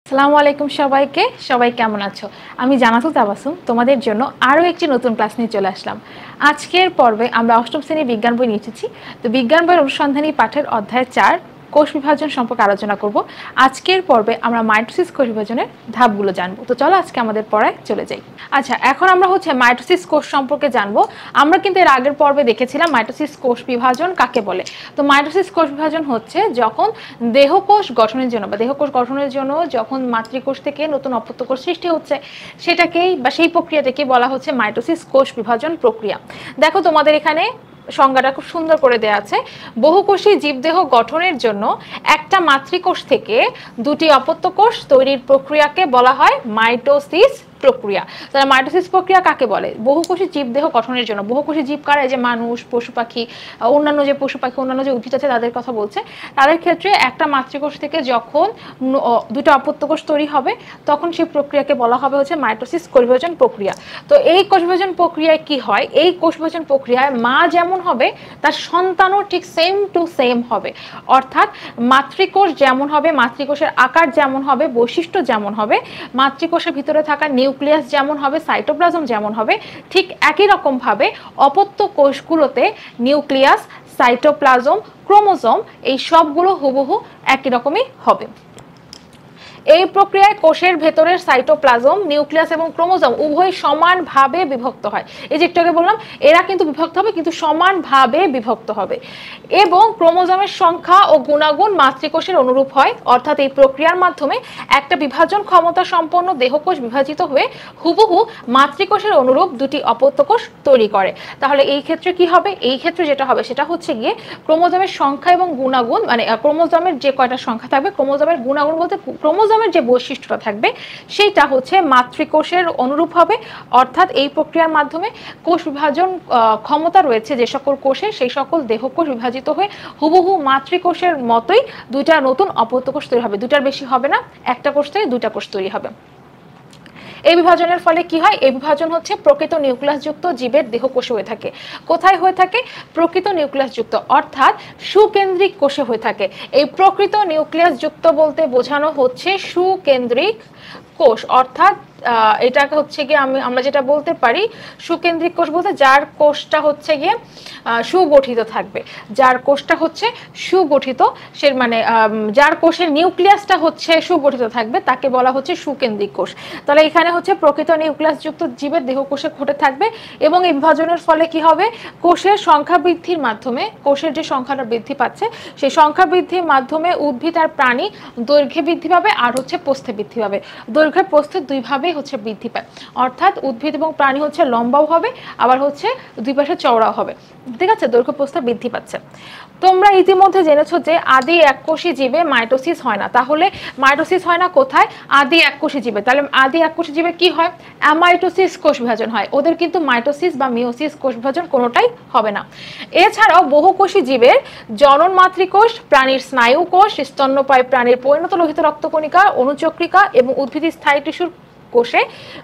আসসালামু আলাইকুম সবাইকে। সবাই কেমন আছো? আমি জান্নাতুল তাবাসসুম তোমাদের জন্য আরও একটি নতুন ক্লাস নিয়ে চলে আসলাম। আজকের পর্বে আমরা অষ্টম শ্রেণীর বিজ্ঞান বই নিয়ে এসেছি। তো বিজ্ঞান বইয়ের অনুসন্ধানী পাঠের অধ্যায় 4 কোষ বিভাজন সম্পর্কে আলোচনা করব। আজকের পর্বে আমরা মাইটোসিস কোষ বিভাজনের ধাপগুলো জানবো। তো চলো আজকে আমাদের পড়ায় চলে যাই। আচ্ছা, এখন আমরা মাইটোসিস কোষ সম্পর্কে জানবো। আমরা কিন্তু এর আগের পর্বে দেখেছিলাম মাইটোসিস কোষ বিভাজন কাকে বলে। তো মাইটোসিস কোষ বিভাজন হচ্ছে যখন দেহকোষ গঠনের জন্য বা দেহকোষ গঠনের জন্য যখন মাতৃকোষ থেকে নতুন অপত্য কোষ সৃষ্টি হচ্ছে, সেটাকেই বা সেই প্রক্রিয়াটাকে বলা হচ্ছে মাইটোসিস কোষ বিভাজন প্রক্রিয়া। দেখো তোমাদের এখানে সংজ্ঞাটা খুব সুন্দর করে দেয়া আছে। বহুকোষী জীবদেহ গঠনের জন্য একটা মাতৃকোষ থেকে দুটি অপত্য কোষ তৈরির প্রক্রিয়াকে বলা হয় মাইটোসিস প্রক্রিয়া। তাহলে মাইটোসিস প্রক্রিয়া কাকে বলে? বহুকোষী জীবদেহ গঠনের জন্য। বহুকোষী জীব কারা? যে মানুষ, পশু পাখি, অন্যান্য যে পশু পাখি, অন্যান্য যে উদ্ভিদ আছে তাদের কথা বলছে। তাদের ক্ষেত্রে একটা মাতৃকোষ থেকে যখন দুটো অপত্য কোষ তৈরি হবে তখন সেই প্রক্রিয়াকে বলা হবে মাইটোসিস কোষ বিভাজন প্রক্রিয়া। তো এই কোষ বিভাজন প্রক্রিয়ায় কি হয়? এই কোষ বিভাজন প্রক্রিয়ায় মা যেমন হবে তার সন্তানও ঠিক সেম টু সেম হবে। অর্থাৎ মাতৃকোষ যেমন হবে, মাতৃকোষের আকার যেমন হবে, বৈশিষ্ট্য যেমন হবে, মাতৃকোষের ভিতরে থাকা নিউক্লিয়াস যেমন হবে, সাইটোপ্লাজম যেমন হবে, ঠিক একই রকম ভাবে অপত্য কোষগুলোতে নিউক্লিয়াস, সাইটোপ্লাজম, ক্রোমোজোম এই সবগুলো হুবহু একই রকমই হবে। এই প্রক্রিয়ায় কোষের ভেতরের সাইটোপ্লাজম, নিউক্লিয়াস এবং ক্রোমোজোম উভয় সমানভাবে বিভক্ত হয়। এই যে একটু আগে বললাম, এরা কিন্তু বিভক্ত হবে, কিন্তু সমানভাবে বিভক্ত হবে। এবং ক্রোমোজোমের সংখ্যা ও গুণাগুণ মাতৃকোষের অনুরূপ হয়। অর্থাৎ এই প্রক্রিয়ার মাধ্যমে একটা বিভাজন ক্ষমতা সম্পন্ন দেহকোষ বিভাজিত হয়ে হুবহু মাতৃকোষের অনুরূপ দুটি অপত্য কোষ তৈরি করে। তাহলে এই ক্ষেত্রে কি হবে? এই ক্ষেত্রে যেটা হবে সেটা হচ্ছে গিয়ে ক্রোমোজোমের সংখ্যা এবং গুণাগুণ, মানে ক্রোমোজোমের যে কয়টা সংখ্যা থাকবে, ক্রোমোজোমের গুণাগুণ বলতে ক্রোমোজোমের যে বৈশিষ্ট্যটা থাকবে সেইটা মাতৃকোষের অনুরূপ হবে। অর্থাৎ এই প্রক্রিয়ার মাধ্যমে কোষ বিভাজন ক্ষমতা রয়েছে যে সকল কোষে, সেই সকল দেহকোষ বিভাজিত হয়ে হুবহু মাতৃকোষের মতোই দুইটা নতুন অপত্য কোষ তৈরি হবে। দুটার বেশি হবে না, একটা কোষ থেকে দুইটা কোষ তৈরি হবে। এই বিভাজনের ফলে কি হয়? এই বিভাজন প্রকৃত নিউক্লিয়াসযুক্ত জীবের দেহকোষে হয়ে থাকে। কোথায় হয়ে থাকে? প্রকৃত নিউক্লিয়াসযুক্ত অর্থাৎ সুকেন্দ্রিক কোষে হয়ে থাকে। এই প্রকৃত নিউক্লিয়াসযুক্ত বলতে বোঝানো হচ্ছে সুকেন্দ্রিক কোষ। অর্থাৎ এটাকে গিয়ে আমরা যেটা বলতে পারি, সুকেন্দ্রিক কোষ বলতে যার কোষটা গিয়ে সুগঠিত থাকবে, যার কোষটা সুগঠিত, সে মানে যার কোষের নিউক্লিয়াসটা সুগঠিত থাকবে তাকে বলা হচ্ছে সুকেন্দ্রিক কোষ। তাহলে এখানে প্রকৃত নিউক্লিয়াসযুক্ত জীবের দেহকোষে ঘটে থাকবে। এবং এই বিভাজনের ফলে কি হবে? কোষের সংখ্যা বৃদ্ধির মাধ্যমে, কোষের যে সংখ্যাটা বৃদ্ধি পাচ্ছে সেই সংখ্যা বৃদ্ধির মাধ্যমে উদ্ভিদ আর প্রাণী দৈর্ঘ্যে বৃদ্ধি পাবে আর প্রস্থে বৃদ্ধি পাবে। দৈর্ঘ্যে প্রস্থে দুইভাবেই বৃদ্ধি পায়। অর্থাৎ উদ্ভিদ এবং প্রাণী লম্বাও হবে, আবার দুই পাশে চওড়াও হবে। ঠিক আছে? দৈর্ঘ্য প্রস্থ বৃদ্ধি পাচ্ছে। তোমরা ইতিমধ্যে জেনেছো যে আদি এককোষী জীবে মাইটোসিস হয় না। তাহলে মাইটোসিস হয় না কোথায়? আদি এককোষী জীবে। তাহলে আদি এককোষী জীবে কি হয়? অ্যামাইটোসিস কোষ বিভাজন হয়। ওদের কিন্তু মাইটোসিস বা মিওসিস কোষ বিভাজন কোনোটাই হবে না। এছাড়াও বহুকোষী জীবের জনন মাতৃকোষ, প্রাণীর স্নায়ু কোষ, স্তন্যপায়ী প্রাণীর পরিণত লোহিত রক্তকণিকা, অনুচক্রিকা এবং উদ্ভিদের স্থায়ী টিস্যুর কোষে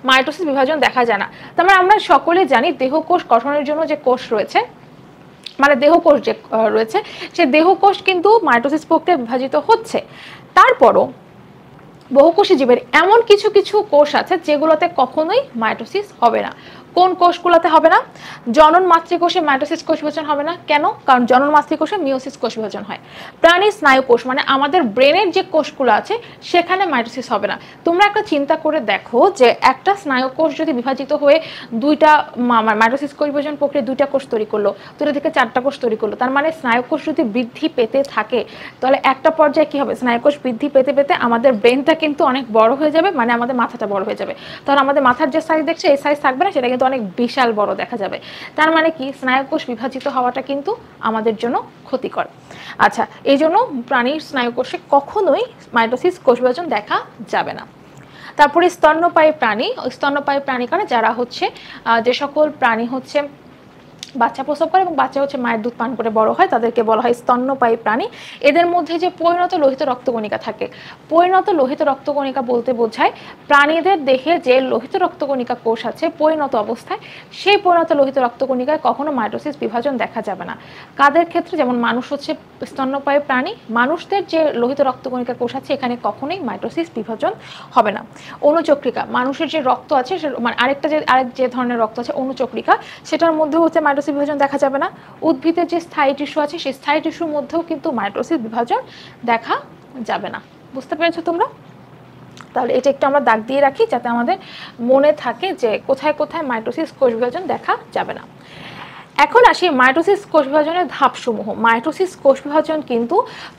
মাইটোসিস বিভাজন দেখা যায় না। তার মানে আমরা সকলে জানি দেহকোষ গঠনের জন্য যে কোষ রয়েছে, মানে দেহকোষ যে রয়েছে, সে দেহকোষ কিন্তু মাইটোসিস প্রক্রিয়ায় বিভাজিত হচ্ছে। তারপরও বহুকোষী জীবের এমন কিছু কিছু কোষ আছে যেগুলোতে কখনোই মাইটোসিস হবে না। কোন কোষগুলোতে হবে না? জনন মাতৃকোষে মাইটোসিস কোষ বিভাজন হবে না। কেন? কারণ জনন মাতৃকোষে মিওসিস কোষ বিভাজন হয়। প্রাণীর স্নায়ু কোষ, মানে আমাদের ব্রেনের যে কোষগুলো আছে সেখানে মাইটোসিস হবে না। তোমরা একটা চিন্তা করে দেখো যে একটা স্নায়ু কোষ যদি বিভাজিত হয়ে দুইটা মাইটোসিস কোষ বিভাজন প্রক্রিয়া দুইটা কোষ তৈরি করলো, দুটো থেকে চারটা কোষ তৈরি করলো, তার মানে স্নায়ু কোষ যদি বৃদ্ধি পেতে থাকে তাহলে একটা পর্যায়ে কি হবে? স্নায়ু কোষ বৃদ্ধি পেতে পেতে আমাদের ব্রেনটা কিন্তু অনেক বড় হয়ে যাবে, মানে আমাদের মাথাটা বড় হয়ে যাবে। তখন আমাদের মাথার যে সাইজ দেখছে এই সাইজ থাকবে না, সেটা কিন্তু অনেক বিশাল বড় দেখা যাবে। তার মানে কি? স্নায়ুকোষ বিভাজিত হওয়াটা কিন্তু আমাদের জন্য ক্ষতিকর। আচ্ছা, এই জন্য প্রাণীর স্নায়ুকোষে কখনোই মাইটোসিস কোষ বিভাজন দেখা যাবে না। তারপরে স্তন্যপায়ী প্রাণী। স্তন্যপায়ী প্রাণী কারা? যারা যে সকল প্রাণী বাচ্চা প্রসব করে এবং বাচ্চা হচ্ছে মায়ের দুধ পান করে বড় হয়, তাদেরকে বলা হয় স্তন্যপায়ী প্রাণী। এদের মধ্যে যে পরিণত লোহিত রক্তকণিকা থাকে, পরিণত লোহিত রক্তকণিকা বলতে বোঝায় প্রাণীদের দেহে যে লোহিত রক্তকণিকা কোষ আছে পরিণত অবস্থায়, সেই পরিণত লোহিত রক্তকণিকায় কখনো মাইটোসিস বিভাজন দেখা যাবে না। কাদের ক্ষেত্রে? যেমন মানুষ হচ্ছে স্তন্যপায়ী প্রাণী, মানুষদের যে লোহিত রক্তকণিকা কোষ আছে এখানে কখনোই মাইটোসিস বিভাজন হবে না। অনুচক্রিকা, মানুষের যে রক্ত আছে মানে আরেক যে ধরনের রক্ত আছে অনুচক্রিকা, সেটার মধ্যেও হচ্ছে মাইটোসিস বিভাজন দেখা যাবে না। উদ্ভিদের যে স্থায়ী টিস্যু আছে সেই স্থায়ী টিস্যুর মধ্যেও কিন্তু মাইটোসিস বিভাজন দেখা যাবে না। বুঝতে পেরেছো তোমরা? তাহলে এটা একটু আমরা দাগ দিয়ে রাখি যাতে আমাদের মনে থাকে যে কোথায় কোথায় মাইটোসিস কোষ বিভাজন দেখা যাবে না। এখন আসি মাইটোসিস কোষ বিভাজনের ধাপসমূহ। মাইটোসিস কোষ বিভাজন কিন্তু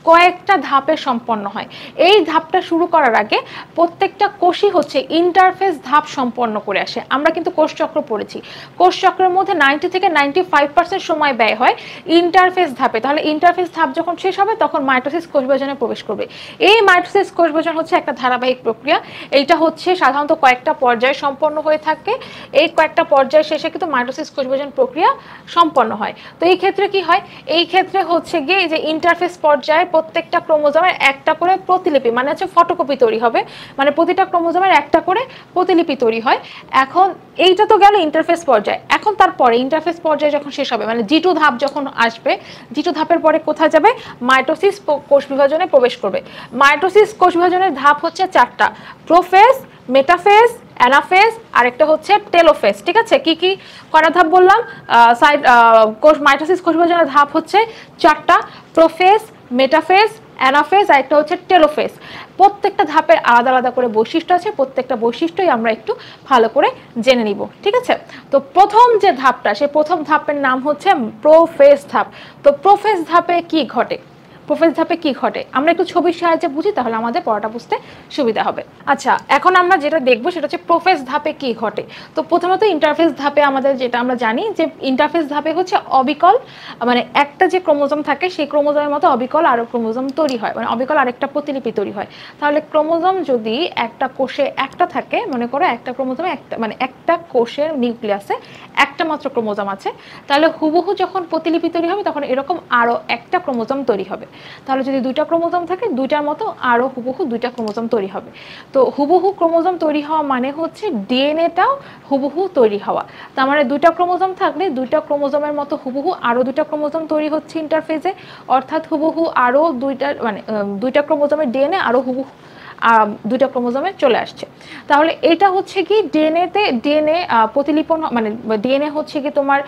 কয়েকটা ধাপে সম্পন্ন হয়। এই ধাপটা শুরু করার আগে প্রত্যেকটা কোষই হচ্ছে ইন্টারফেস ধাপ সম্পন্ন করে আসে। আমরা কিন্তু কোষচক্র পড়েছি, কোষচক্রের মধ্যে 90 থেকে 95% সময় ব্যয় হয় ইন্টারফেস ধাপে। তাহলে ইন্টারফেস ধাপ যখন শেষ হবে তখন মাইটোসিস কোষ বিভাজনে প্রবেশ করবে। এই মাইটোসিস কোষ বিভাজন হচ্ছে একটা ধারাবাহিক প্রক্রিয়া। এইটা হচ্ছে সাধারণত কয়েকটা পর্যায়ে সম্পন্ন হয়ে থাকে। এই কয়েকটা পর্যায় শেষে কিন্তু মাইটোসিস কোষ বিভাজন প্রক্রিয়া সম্পন্ন হয়। তো এই ক্ষেত্রে কি হয়? এই ক্ষেত্রে হচ্ছে গিয়ে যে ইন্টারফেস পর্যায়ে প্রত্যেকটা ক্রোমোজোমের একটা করে প্রতিলিপি, মানে হচ্ছে ফটোকপি তৈরি হবে, মানে প্রতিটা ক্রোমোজোমের একটা করে প্রতিলিপি তৈরি হয়। এখন এইটা তো গেল ইন্টারফেস পর্যায়ে। এখন তারপরে ইন্টারফেস পর্যায়ে যখন শেষ হবে, মানে G2 ধাপ যখন আসবে, G2 ধাপের পরে কোথায় যাবে? মাইটোসিস কোষ বিভাজনে প্রবেশ করবে। মাইটোসিস কোষ বিভাজনের ধাপ হচ্ছে 4টা: প্রোফেজ, মেটাফেজ, অ্যানাফেজ, আরেকটা হচ্ছে টেলোফেজ। ঠিক আছে? কি কি কয়টা ধাপ বললাম? মাইটোসিস কোষ বিভাজনের ধাপ হচ্ছে 4টা: প্রোফেজ, মেটাফেজ, অ্যানাফেজ, আর একটা হচ্ছে টেলোফেজ। প্রত্যেকটা ধাপের আলাদা আলাদা করে বৈশিষ্ট্য আছে, প্রত্যেকটা বৈশিষ্ট্যই আমরা একটু ভালো করে জেনে নিব। ঠিক আছে? তো প্রথম যে ধাপটা, সেই প্রথম ধাপের নাম হচ্ছে প্রোফেজ ধাপ। তো প্রোফেজ ধাপে কি ঘটে? প্রোফেজ ধাপে কি ঘটে আমরা একটু ছবির সাহায্যে বুঝি, তাহলে আমাদের পড়াটা বুঝতে সুবিধা হবে। আচ্ছা, এখন আমরা যেটা দেখবো সেটা হচ্ছে প্রোফেজ ধাপে কি ঘটে। তো প্রথমত ইন্টারফেস ধাপে আমাদের যেটা আমরা জানি যে ইন্টারফেস ধাপে হচ্ছে অবিকল, মানে একটা যে ক্রোমোজোম থাকে সেই ক্রোমোজোমের মতো অবিকল আরো ক্রোমোজোম তৈরি হয়, মানে অবিকল আরেকটা প্রতিলিপি তৈরি হয়। তাহলে ক্রোমোজোম যদি একটা কোষে একটা থাকে, মনে করো একটা ক্রোমোজোমে একটা, মানে একটা কোষের নিউক্লিয়াসে একটা মাত্র ক্রোমোজোম আছে, তাহলে হুবহু যখন প্রতিলিপি তৈরি হবে তখন এরকম আরো একটা ক্রোমোজোম তৈরি হবে। তাহলে যদি দুইটা ক্রোমোজোম থাকে, দুইটার মতো আরো হুবহু দুইটা ক্রোমোজোম তৈরি হবে। তো হুবহু ক্রোমোজোম তৈরি হওয়া মানে হচ্ছে ডিএনএটাও হুবহু তৈরি হওয়া। তার মানে দুইটা ক্রোমোজোম থাকলে দুইটা ক্রোমোজোমের মতো হুবহু আরো দুইটা ক্রোমোজোম তৈরি হচ্ছে ইন্টারফেজে, অর্থাৎ হুবহু আরো দুইটা, মানে দুইটা ক্রোমোজোমের ডিএনএ আরো হুবহু দুইটা ক্রোমোজোমে চলে আসছে। তাহলে এটা হচ্ছে কি ডিএনএ প্রতিলিপন, মানে ডিএনএ হচ্ছে কি তোমার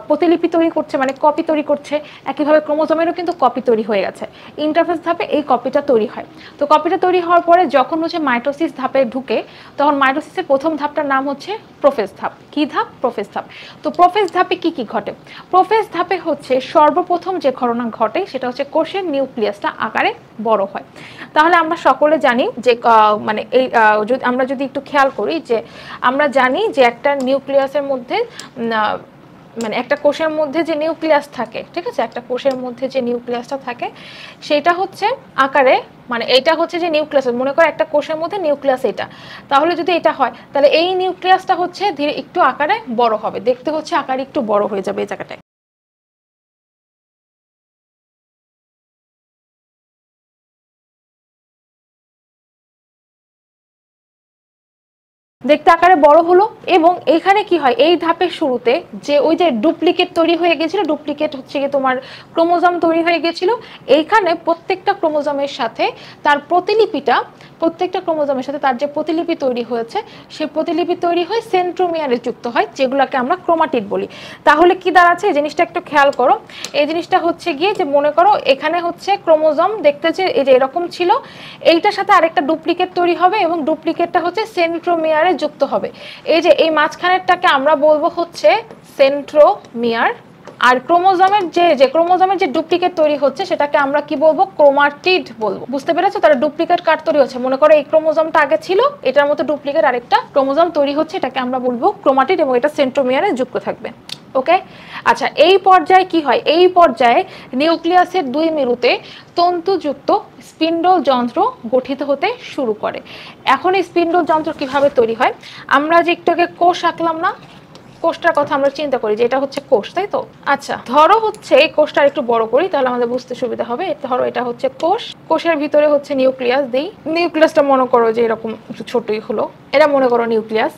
প্রতিলিপি তৈরি করছে, মানে কপি তৈরি করছে। একইভাবে ক্রোমোজোমেরও কিন্তু কপি তৈরি হয়ে গেছে। ইন্টারফেস ধাপে এই কপিটা তৈরি হয়। তো কপিটা তৈরি হওয়ার পরে যখন হচ্ছে মাইটোসিস ধাপে ঢুকে, তখন মাইটোসিসের প্রথম ধাপটার নাম হচ্ছে প্রোফেজ ধাপ। কি ধাপ? প্রোফেজ ধাপ। তো প্রোফেজ ধাপে কি কি ঘটে? প্রোফেজ ধাপে হচ্ছে সর্বপ্রথম যে ঘটনা ঘটে সেটা হচ্ছে কোষের নিউক্লিয়াসটা আকারে বড় হয়। তাহলে আমরা সকলে জানি যে মানে এই আমরা যদি একটু খেয়াল করি যে আমরা জানি যে একটা নিউক্লিয়াসের মধ্যে, মানে একটা কোষের মধ্যে যে নিউক্লিয়াস থাকে, ঠিক আছে, একটা কোষের মধ্যে যে নিউক্লিয়াসটা থাকে সেটা হচ্ছে আকারে, মানে এটা হচ্ছে যে নিউক্লিয়াস, মনে করো একটা কোষের মধ্যে নিউক্লিয়াস এটা, তাহলে যদি এটা হয় তাহলে এই নিউক্লিয়াসটা হচ্ছে ধীরে একটু আকারে বড় হবে, দেখতে হচ্ছে আকারে একটু বড় হয়ে যাবে এই জায়গাটায়। দেখতে আকারে বড় হলো। এবং এখানে কি হয়, এই ধাপের শুরুতে যে ওই যে ডুপ্লিকেট তৈরি হয়ে গেছিল, ডুপ্লিকেট হচ্ছে কি তোমার ক্রোমোজোম তৈরি হয়ে গেছিল, এইখানে প্রত্যেকটা ক্রোমোজোমের সাথে তার প্রতিলিপিটা, প্রত্যেকটা ক্রোমোজোমের সাথে তার যে প্রতিলিপি তৈরি হয়েছে সেই প্রতিলিপি তৈরি হয় সেন্ট্রোমিয়ারে যুক্ত হয়, যেগুলোকে আমরা ক্রোমাটিড বলি। তাহলে কি দাঁড়াচ্ছে, এই জিনিসটা একটু খেয়াল করো। এই জিনিসটা হচ্ছে গিয়ে যে মনে করো এখানে হচ্ছে ক্রোমোজোম দেখতে যে এই যে এরকম ছিল, এইটার সাথে আরেকটা ডুপ্লিকেট তৈরি হবে এবং ডুপ্লিকেটটা হচ্ছে সেন্ট্রোমিয়ারে যুক্ত হবে। এই যে এই মাঝখানেরটাকে আমরা বলবো হচ্ছে সেন্ট্রোমিয়ার। আর ক্রোমোজোমের যে ডুপ্লিকেট তৈরি হচ্ছে সেটাকে আমরা কি বলবো? ক্রোমাটিড বলবো। বুঝতে পেরেছো? তাহলে ডুপ্লিকেট কার তৈরি হচ্ছে, মনে করো এই ক্রোমোজোমটা আগে ছিল, এটার মতো ডুপ্লিকেট আরেকটা ক্রোমোজোম তৈরি হচ্ছে, এটাকে আমরা বলবো ক্রোমাটিড এবং এটা সেন্ট্রোমিয়ারে যুক্ত থাকবে। ওকে, আচ্ছা, এই পর্যায়ে কি হয়? এই পর্যায়ে নিউক্লিয়াসের দুই মেরুতে তন্তুযুক্ত স্পিন্ডল যন্ত্র গঠিত হতে শুরু করে। এখন এই স্পিন্ডল যন্ত্র কিভাবে তৈরি হয়? আমরা যে একটু আগে কোষ আঁকলাম না, কোষটার কথা আমরা চিন্তা করি যে এটা হচ্ছে কোষ, তাই তো? আচ্ছা, ধরো হচ্ছে এই কোষটা একটু বড় করি, তাহলে আমাদের বুঝতে সুবিধা হবে। ধরো এটা হচ্ছে কোষ, কোষের ভিতরে হচ্ছে নিউক্লিয়াস দেই। নিউক্লিয়াসটা মনে করো যে এরকম একটু ছোটই হলো, এটা মনে করো নিউক্লিয়াস।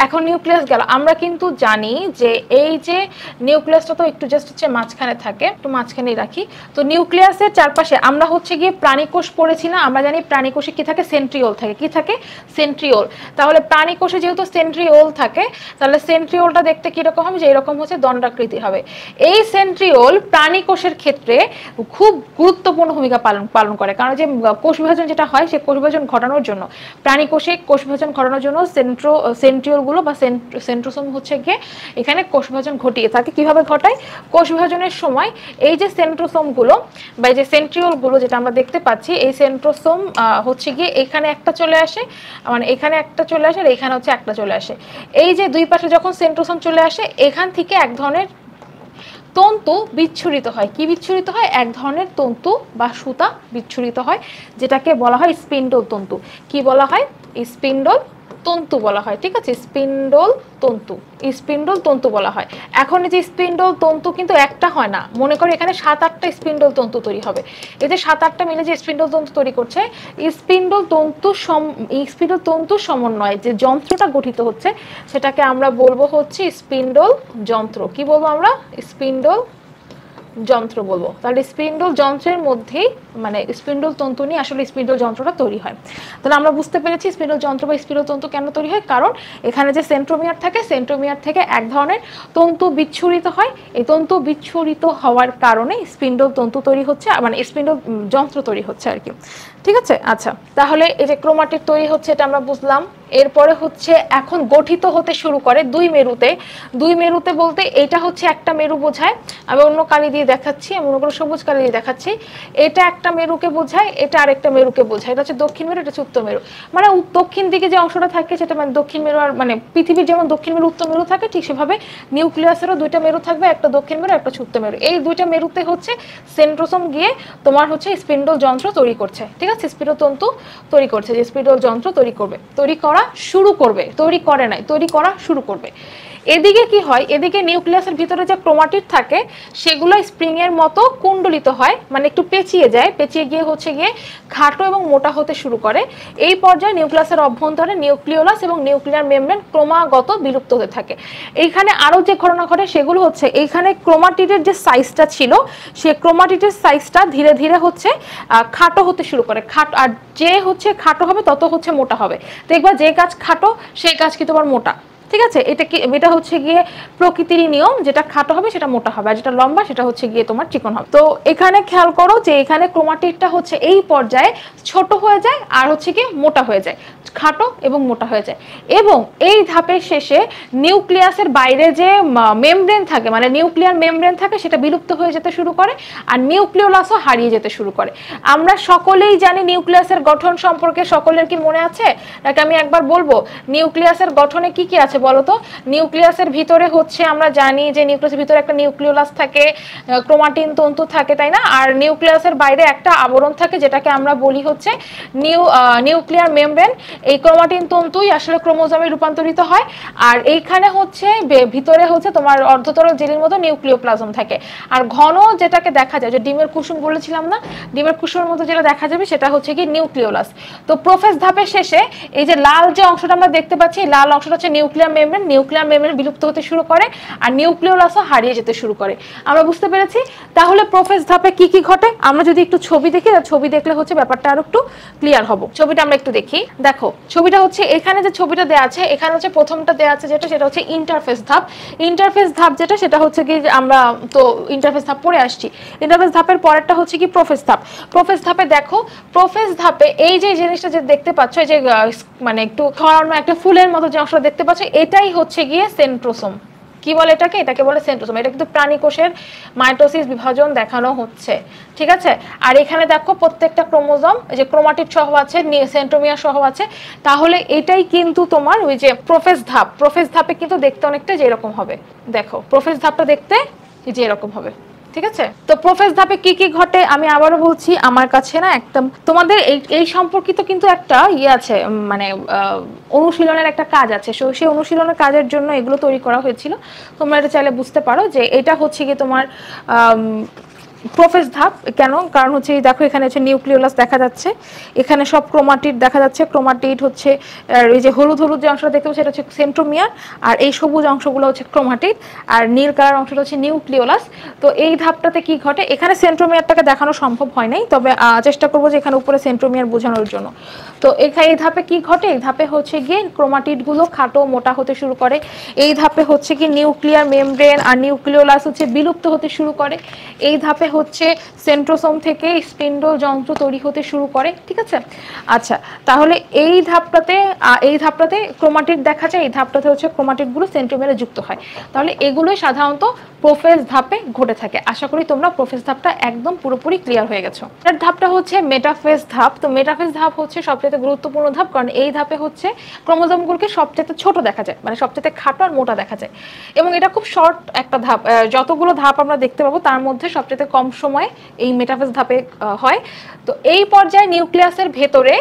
এখন নিউক্লিয়াস গেল, আমরা কিন্তু জানি যে এই যে নিউক্লিয়াসটা তো একটু জাস্ট হচ্ছে মাঝখানে থাকে, একটু মাঝখানেই রাখি। তো নিউক্লিয়াসের চারপাশে আমরা হচ্ছে গিয়ে প্রাণীকোষ পড়েছি না, আমরা জানি প্রাণীকোষে কি থাকে, সেন্ট্রিওল থাকে। কি থাকে? সেন্ট্রিওল। তাহলে প্রাণীকোষে যেহেতু সেন্ট্রিওল থাকে, তাহলে সেন্ট্রিওলটা দেখতে কিরকম হবে, যে এরকম হচ্ছে দণ্ডাকৃতি হবে। এই সেন্ট্রিওল প্রাণীকোষের ক্ষেত্রে খুব গুরুত্বপূর্ণ ভূমিকা পালন করে, কারণ যে কোষ বিভাজন যেটা হয়, সেই কোষ বিভাজন ঘটানোর জন্য, প্রাণীকোষে কোষ বিভাজন ঘটানোর জন্য সেন্ট্রিওলগুলো বা সেন্ট্রোসোম হচ্ছে গিয়ে এখানে কোষ বিভাজন ঘটিয়ে থাকে। কিভাবে ঘটায়? কোষ বিভাজনের সময় এই যে সেন্ট্রোসোমগুলো বা এই যে সেন্ট্রিওলগুলো যেটা আমরা দেখতে পাচ্ছি, এই সেন্ট্রোসোম হচ্ছে গিয়ে এখানে একটা চলে আসে, মানে এখানে একটা চলে আসে আর এখানে হচ্ছে একটা চলে আসে। এই যে দুই পাশে যখন সেন্ট্রোসোম চলে আসে, এখান থেকে এক ধরনের তন্তু বিচ্ছুরিত হয়। কি বিচ্ছুরিত হয়? এক ধরনের তন্তু বা সুতা বিচ্ছুরিত হয়, যেটাকে বলা হয় স্পিন্ডল তন্তু। কি বলা হয়? স্পিন্ডল তন্তু বলা হয়। ঠিক আছে, স্পিন্ডল তন্তু, স্পিন্ডল তন্তু বলা হয়। এখন এই যে স্পিন্ডল তন্তু কিন্তু একটা হয় না, মনে করো এখানে 7-8টা স্পিন্ডল তন্তু তৈরি হবে। এই যে 7-8টা মিলে যে স্পিন্ডল তন্তু তৈরি করছে, স্পিন্ডল তন্তু সমন্বয়ে যে যন্ত্রটা গঠিত হচ্ছে, সেটাকে আমরা বলবো হচ্ছে স্পিন্ডল যন্ত্র। কি বলবো আমরা? স্পিন্ডল যন্ত্র বলবো। তাহলে স্পিন্ডল যন্ত্রের মধ্যেই মানে স্পিন্ডল তন্তু নিয়ে আসলে স্পিন্ডল যন্ত্রটা তৈরি হয়। তাহলে আমরা বুঝতে পেরেছি স্পিন্ডল যন্ত্র বা স্পিন্ডল তন্তু কেন তৈরি হয়, কারণ এখানে যে সেন্ট্রোমিয়ার থাকে, সেন্ট্রোমিয়ার থেকে এক ধরনের তন্তু বিচ্ছুরিত হয়। এই তন্তু বিচ্ছুরিত হওয়ার কারণে স্পিন্ডল তন্তু তৈরি হচ্ছে, মানে স্পিন্ডল যন্ত্র তৈরি হচ্ছে আর কি। ঠিক আছে। আচ্ছা, তাহলে এই যে ক্রোমাটিড তৈরি হচ্ছে এটা আমরা বুঝলাম। এরপরে হচ্ছে এখন গঠিত হতে শুরু করে দুই মেরুতে। দুই মেরুতে বলতে এটা হচ্ছে একটা মেরু বোঝায়, আমি অন্য কালি দিয়ে দেখাচ্ছি, আমি অন্য কোনো সবুজ কালি দিয়ে দেখাচ্ছি। এটা একটা মেরুকে বোঝায়, এটা আরেকটা মেরুকে বোঝায়। এটা হচ্ছে দক্ষিণ মেরু, এটা হচ্ছে উত্তর মেরু। মানে দক্ষিণ দিকে যে অংশটা থাকে সেটা মানে দক্ষিণ মেরু, আর মানে পৃথিবীর যেমন দক্ষিণ মেরু উত্তর মেরু থাকে, ঠিক সেভাবে নিউক্লিয়াসেরও দুইটা মেরু থাকবে, একটা দক্ষিণ মেরু একটা উত্তর মেরু। এই দুইটা মেরুতে হচ্ছে সেন্ট্রোসোম গিয়ে তোমার হচ্ছে স্পিন্ডল যন্ত্র তৈরি করছে। ঠিক আছে, স্পিন্ডল তন্তু তৈরি করছে, যে স্পিন্ডল যন্ত্র তৈরি করবে, তৈরি করা শুরু করবে, তৈরি করে নাই, তৈরি করা শুরু করবে। এদিকে কি হয়, এদিকে নিউক্লিয়াসের ভিতরে যে ক্রোমাটিড থাকে সেগুলো স্প্রিং এর মতো কুণ্ডলিত হয়, মানে একটু পেঁচিয়ে যায়, পেঁচিয়ে গিয়ে হচ্ছে গিয়ে খাটো এবং মোটা হতে শুরু করে। এই পর্যায়ে নিউক্লিয়াসের অভ্যন্তরে নিউক্লিওলাস এবং নিউক্লিয়ার মেমব্রেন ক্রমাগত বিলুপ্ত হতে থাকে। এইখানে আরো যে ঘটনা ঘটে সেগুলো হচ্ছে, এইখানে ক্রোমাটিডের যে সাইজটা ছিল, সে ক্রোমাটিডের সাইজটা ধীরে ধীরে হচ্ছে খাটো হতে শুরু করে। খাটো, আর যে হচ্ছে খাটো হবে তত হচ্ছে মোটা হবে। দেখবা যে গাছ খাটো সেই গাছ কি তোমার মোটা। ঠিক আছে, এটা হচ্ছে গিয়ে প্রকৃতিরই নিয়ম, যেটা খাটো হবে সেটা মোটা হবে, আর যেটা লম্বা সেটা হচ্ছে গিয়ে তোমার চিকন হবে। তো এখানে খেয়াল করো যে এখানে ক্রোমাটিডটা হচ্ছে এই পর্যায়ে ছোট হয়ে যায় আর হচ্ছে গিয়ে মোটা হয়ে যায়, খাটো এবং মোটা হয়ে যায়। এবং এই ধাপের শেষে নিউক্লিয়াসের বাইরে যে মেমব্রেন থাকে, মানে নিউক্লিয়ার মেমব্রেন থাকে, সেটা বিলুপ্ত হয়ে যেতে শুরু করে, আর নিউক্লিওলাসও হারিয়ে যেতে শুরু করে। আমরা সকলেই জানি নিউক্লিয়াসের গঠন সম্পর্কে, সকলের কি মনে আছে নাকি আমি একবার বলবো? নিউক্লিয়াসের গঠনে কি কি আছে বলো তো? নিউক্লিয়াসের ভিতরে হচ্ছে আমরা জানি যে নিউক্লিয়াসের ভিতরে একটা নিউক্লিওলাস থাকে, ক্রোমাটিন তন্তু থাকে, তাই না? আর নিউক্লিয়াসের বাইরে একটা আবরণ থাকে, যেটাকে আমরা বলি হচ্ছে নিউক্লিয়ার মেমব্রেন। এই ক্রোমাটিন তন্তুই আসলে ক্রোমোজোমে রূপান্তরিত হয়। আর এইখানে হচ্ছে ভিতরে হচ্ছে তোমার অর্ধতরল জেলির মতো নিউক্লিওপ্লাজম থাকে। আর ঘন যেটাকে দেখা যায়, যে ডিমের কুসুম বলেছিলাম না, ডিমের কুসুমের মতো যেটা দেখা যাবে সেটা হচ্ছে কি নিউক্লিওলাস। তো প্রোফেজ ধাপের শেষে এই যে লাল যে অংশটা আমরা দেখতে পাচ্ছি, এই লাল অংশটা হচ্ছে নিউক্লিয়ার মেমব্রেন। নিউক্লিয়ার মেমব্রেন বিলুপ্ত হতে শুরু করে আর নিউক্লিওলাসও হারিয়ে যেতে শুরু করে। আমরা বুঝতে পেরেছি তাহলে প্রোফেজ ধাপে কি কি ঘটে। আমরা যদি একটু ছবি দেখি, ছবি দেখলে হচ্ছে ব্যাপারটা আরো একটু ক্লিয়ার হবে। ছবিটা আমরা একটু দেখি। দেখো ছবিটা হচ্ছে, এখানে যে ছবিটা দেওয়া আছে, এখানে হচ্ছে প্রথমটা দেওয়া আছে যেটা, সেটা হচ্ছে ইন্টারফেস ধাপ। ইন্টারফেস ধাপ যেটা, সেটা হচ্ছে কি আমরা তো ইন্টারফেস ধাপ পড়ে আসছি। ইন্টারফেস ধাপের পরেরটা হচ্ছে কি প্রোফেজ ধাপ। প্রোফেজ ধাপে দেখো, প্রোফেজ ধাপে এই যে জিনিসটা যে দেখতে পাচ্ছ, এই যে মানে একটু ছড়ানো একটা ফুলের মতো যে অংশটা দেখতে পাচ্ছ, এটাই হচ্ছে গিয়ে সেন্ট্রোসোম। কি বলে এটাকে? এটাকে বলে সেন্ট্রোসোম। এটা কিন্তু প্রাণী কোষের মাইটোসিস বিভাজন দেখানো হচ্ছে। ঠিক আছে, আর এখানে দেখো প্রত্যেকটা ক্রোমোজোম, যে ক্রোমাটিড সহ আছে, সেন্ট্রোমিয়ার সহ আছে। তাহলে এটাই কিন্তু তোমার ওই যে প্রোফেজ ধাপ। প্রোফেজ ধাপে কিন্তু দেখতে অনেকটা যে এরকম হবে। দেখো প্রোফেজ ধাপটা দেখতে যে এরকম হবে। ঠিক আছে। তো প্রোফেজ ধাপে কি কি ঘটে আমি আবারও বলছি, আমার কাছে না একদম তোমাদের এই সম্পর্কিত কিন্তু একটা আছে, মানে অনুশীলনের একটা কাজ আছে। সেই অনুশীলনের কাজের জন্য এগুলো তৈরি করা হয়েছিল, তোমরা এটা চাইলে বুঝতে পারো যে এটা হচ্ছে কি তোমার প্রোফেজ ধাপ। কেন? কারণ হচ্ছে দেখো এখানে হচ্ছে নিউক্লিওলাস দেখা যাচ্ছে, এখানে সব ক্রোমাটিড দেখা যাচ্ছে। ক্রোমাটিড হচ্ছে এই যে হলুদ হলুদ যে অংশটা দেখতে পাচ্ছি এটা হচ্ছে সেন্ট্রোমিয়ার, আর এই সবুজ অংশগুলো হচ্ছে ক্রোমাটিড, আর নীল কালার অংশটা হচ্ছে নিউক্লিওলাস। তো এই ধাপটাতে কি ঘটে, এখানে সেন্ট্রোমিয়ারটাকে দেখানো সম্ভব হয় নাই, তবে চেষ্টা করবো যে এখানে উপরে সেন্ট্রোমিয়ার বোঝানোর জন্য। তো এখানে এই ধাপে কি ঘটে, এই ধাপে হচ্ছে গিয়ে ক্রোমাটিডগুলো খাটো মোটা হতে শুরু করে। এই ধাপে হচ্ছে কি নিউক্লিয়ার মেমব্রেন আর নিউক্লিওলাস হচ্ছে বিলুপ্ত হতে শুরু করে। এই ধাপে হচ্ছে সেন্ট্রোসোম থেকে স্পিন্ডল যন্ত্র তৈরি হতে শুরু করে। ঠিক আছে, আচ্ছা তাহলে এই ধাপটাতে ক্রোমাটিড দেখা যায়, এই ধাপটাতে হচ্ছে ক্রোমাটিডগুলো সেন্ট্রোমিয়ারে যুক্ত হয়। তাহলে এগুলোই সাধারণত প্রোফেজ ধাপে ঘটে থাকে। আশা করি তোমরা প্রোফেজ ধাপটা একদম পুরোপুরি ক্লিয়ার হয়ে গেছো। এর ধাপটা হচ্ছে মেটাফেজ ধাপ। তো মেটাফেজ ধাপ হচ্ছে সবচেয়ে গুরুত্বপূর্ণ ধাপ, কারণ এই ধাপে হচ্ছে ক্রোমোজোমগুলোকে সবচেয়ে ছোট দেখা যায়, মানে সবচেয়ে খাটো আর মোটা দেখা যায়, এবং এটা খুব শর্ট একটা ধাপ। যতগুলো ধাপ আমরা দেখতে পাবো তার মধ্যে সবচেয়ে কম সময়ে এই মেটাফেজ ধাপে হয়। তো এই পর্যায়ে নিউক্লিয়াসের ভেতরে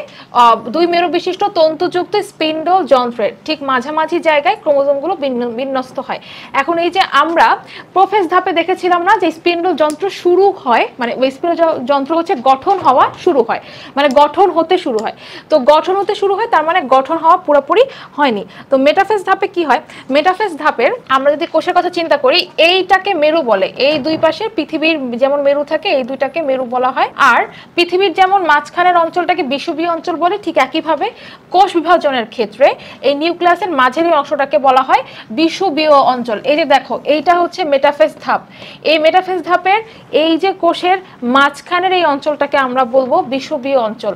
দুই মেরু বিশিষ্ট তন্তুযুক্ত স্পিন্ডল যন্ত্রের ঠিক মাঝামাঝি জায়গায় ক্রোমোজোমগুলো বিন্যস্ত হয়। এখন এই যে আমরা প্রোফেজ ধাপে দেখেছিলাম না যে স্পিন্ডল যন্ত্র শুরু হয়, মানে স্পিন্ডল যন্ত্র হচ্ছে গঠন হওয়া শুরু হয়, মানে গঠন হতে শুরু হয়। তো গঠন হতে শুরু হয় তার মানে গঠন হওয়া পুরোপুরি হয়নি। তো মেটাফেজ ধাপে কি হয়, মেটাফেজ ধাপের আমরা যদি কোষের কথা চিন্তা করি, এইটাকে মেরু বলে। এই দুই পাশে পৃথিবীর যেমন মেরু থাকে এই দুইটাকে মেরু বলা হয়। আর পৃথিবীর যেমন মাঝখানের অঞ্চলটাকে বিষুবীয় অঞ্চল বলে, ঠিক একইভাবে কোষ বিভাজনের ক্ষেত্রে এই নিউক্লিয়াসের মাঝের অংশটাকে বলা হয় বিষুবীয় অঞ্চল। এই যে দেখো এইটা হচ্ছে মেটাফেজ ধাপ। এই মেটাফেজ ধাপের এই যে কোষের মাঝখানের এই অঞ্চলটাকে আমরা বলবো বিষুবীয় অঞ্চল।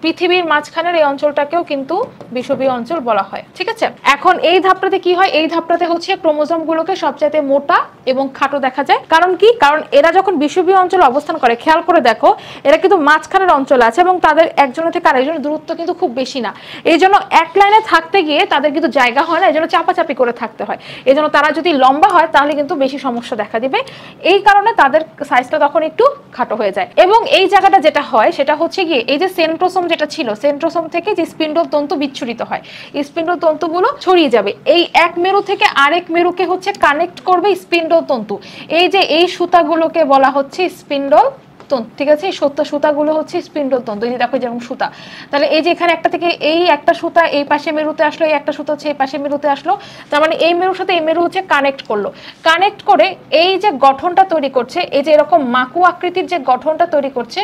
পৃথিবীর মাঝখানের এই অঞ্চলটাকেও কিন্তু বিষুবীয় অঞ্চল বলা হয়। ঠিক আছে, এখন এই ধাপটাতে কি হয়, এই ধাপটাতে হচ্ছে ক্রোমোজোমগুলোকে সবচেয়ে মোটা এবং খাটো দেখা যায়। কারণ কি, কারণ এরা যখন বিষুবীয় অঞ্চলে অবস্থান করে, খেয়াল করে দেখো এরা কিন্তু মাঝখানের অঞ্চলে আছে এবং তাদের একজনের থেকে আরেকজনের দূরত্ব কিন্তু খুব বেশি না। এই জন্য এক লাইনে থাকতে গিয়ে তাদের কিন্তু জায়গা হয় না, এই জন্য চাপাচাপি করে থাকতে হয়। এই জন্য তারা যদি লম্বা হয় তাহলে কিন্তু বেশি সমস্যা দেখা দিবে, এই কারণে তাদের সাইজটা তখন একটু খাটো হয়ে যায়। এবং এই জায়গাটা যেটা হয় সেটা হচ্ছে গিয়ে এই যে সেন্ট্রোসোম যেটা ছিল, সেন্ট্রোসোম থেকে যে স্পিন্ডল তন্তু বিচ্ছুরিত হয়, এই স্পিন্ডল তন্তুগুলো ছড়িয়ে যাবে, এই এক মেরু থেকে আরেক মেরুকে হচ্ছে কানেক্ট করবে স্পিন্ডল তন্তু। এই যে এই সুতাগুলোকে বলা হচ্ছে স্পিন্ডল তন্তু। ঠিক আছে, এই সুতাগুলো হচ্ছে স্পিন্ডল তন্তু। এই যে দেখো যেমন সুতা, তাহলে এই যে এখানে একটা থেকে এই একটা সুতা এই পাশে মেরুতে আসলো, এই একটা সুতা হচ্ছে এই পাশে মেরুতে আসলো, তার মানে এই মেরুর সাথে এই মেরু হচ্ছে কানেক্ট করলো। কানেক্ট করে এই যে গঠনটা তৈরি করছে, এই যে এরকম মাকু আকৃতির যে গঠনটা তৈরি করছে,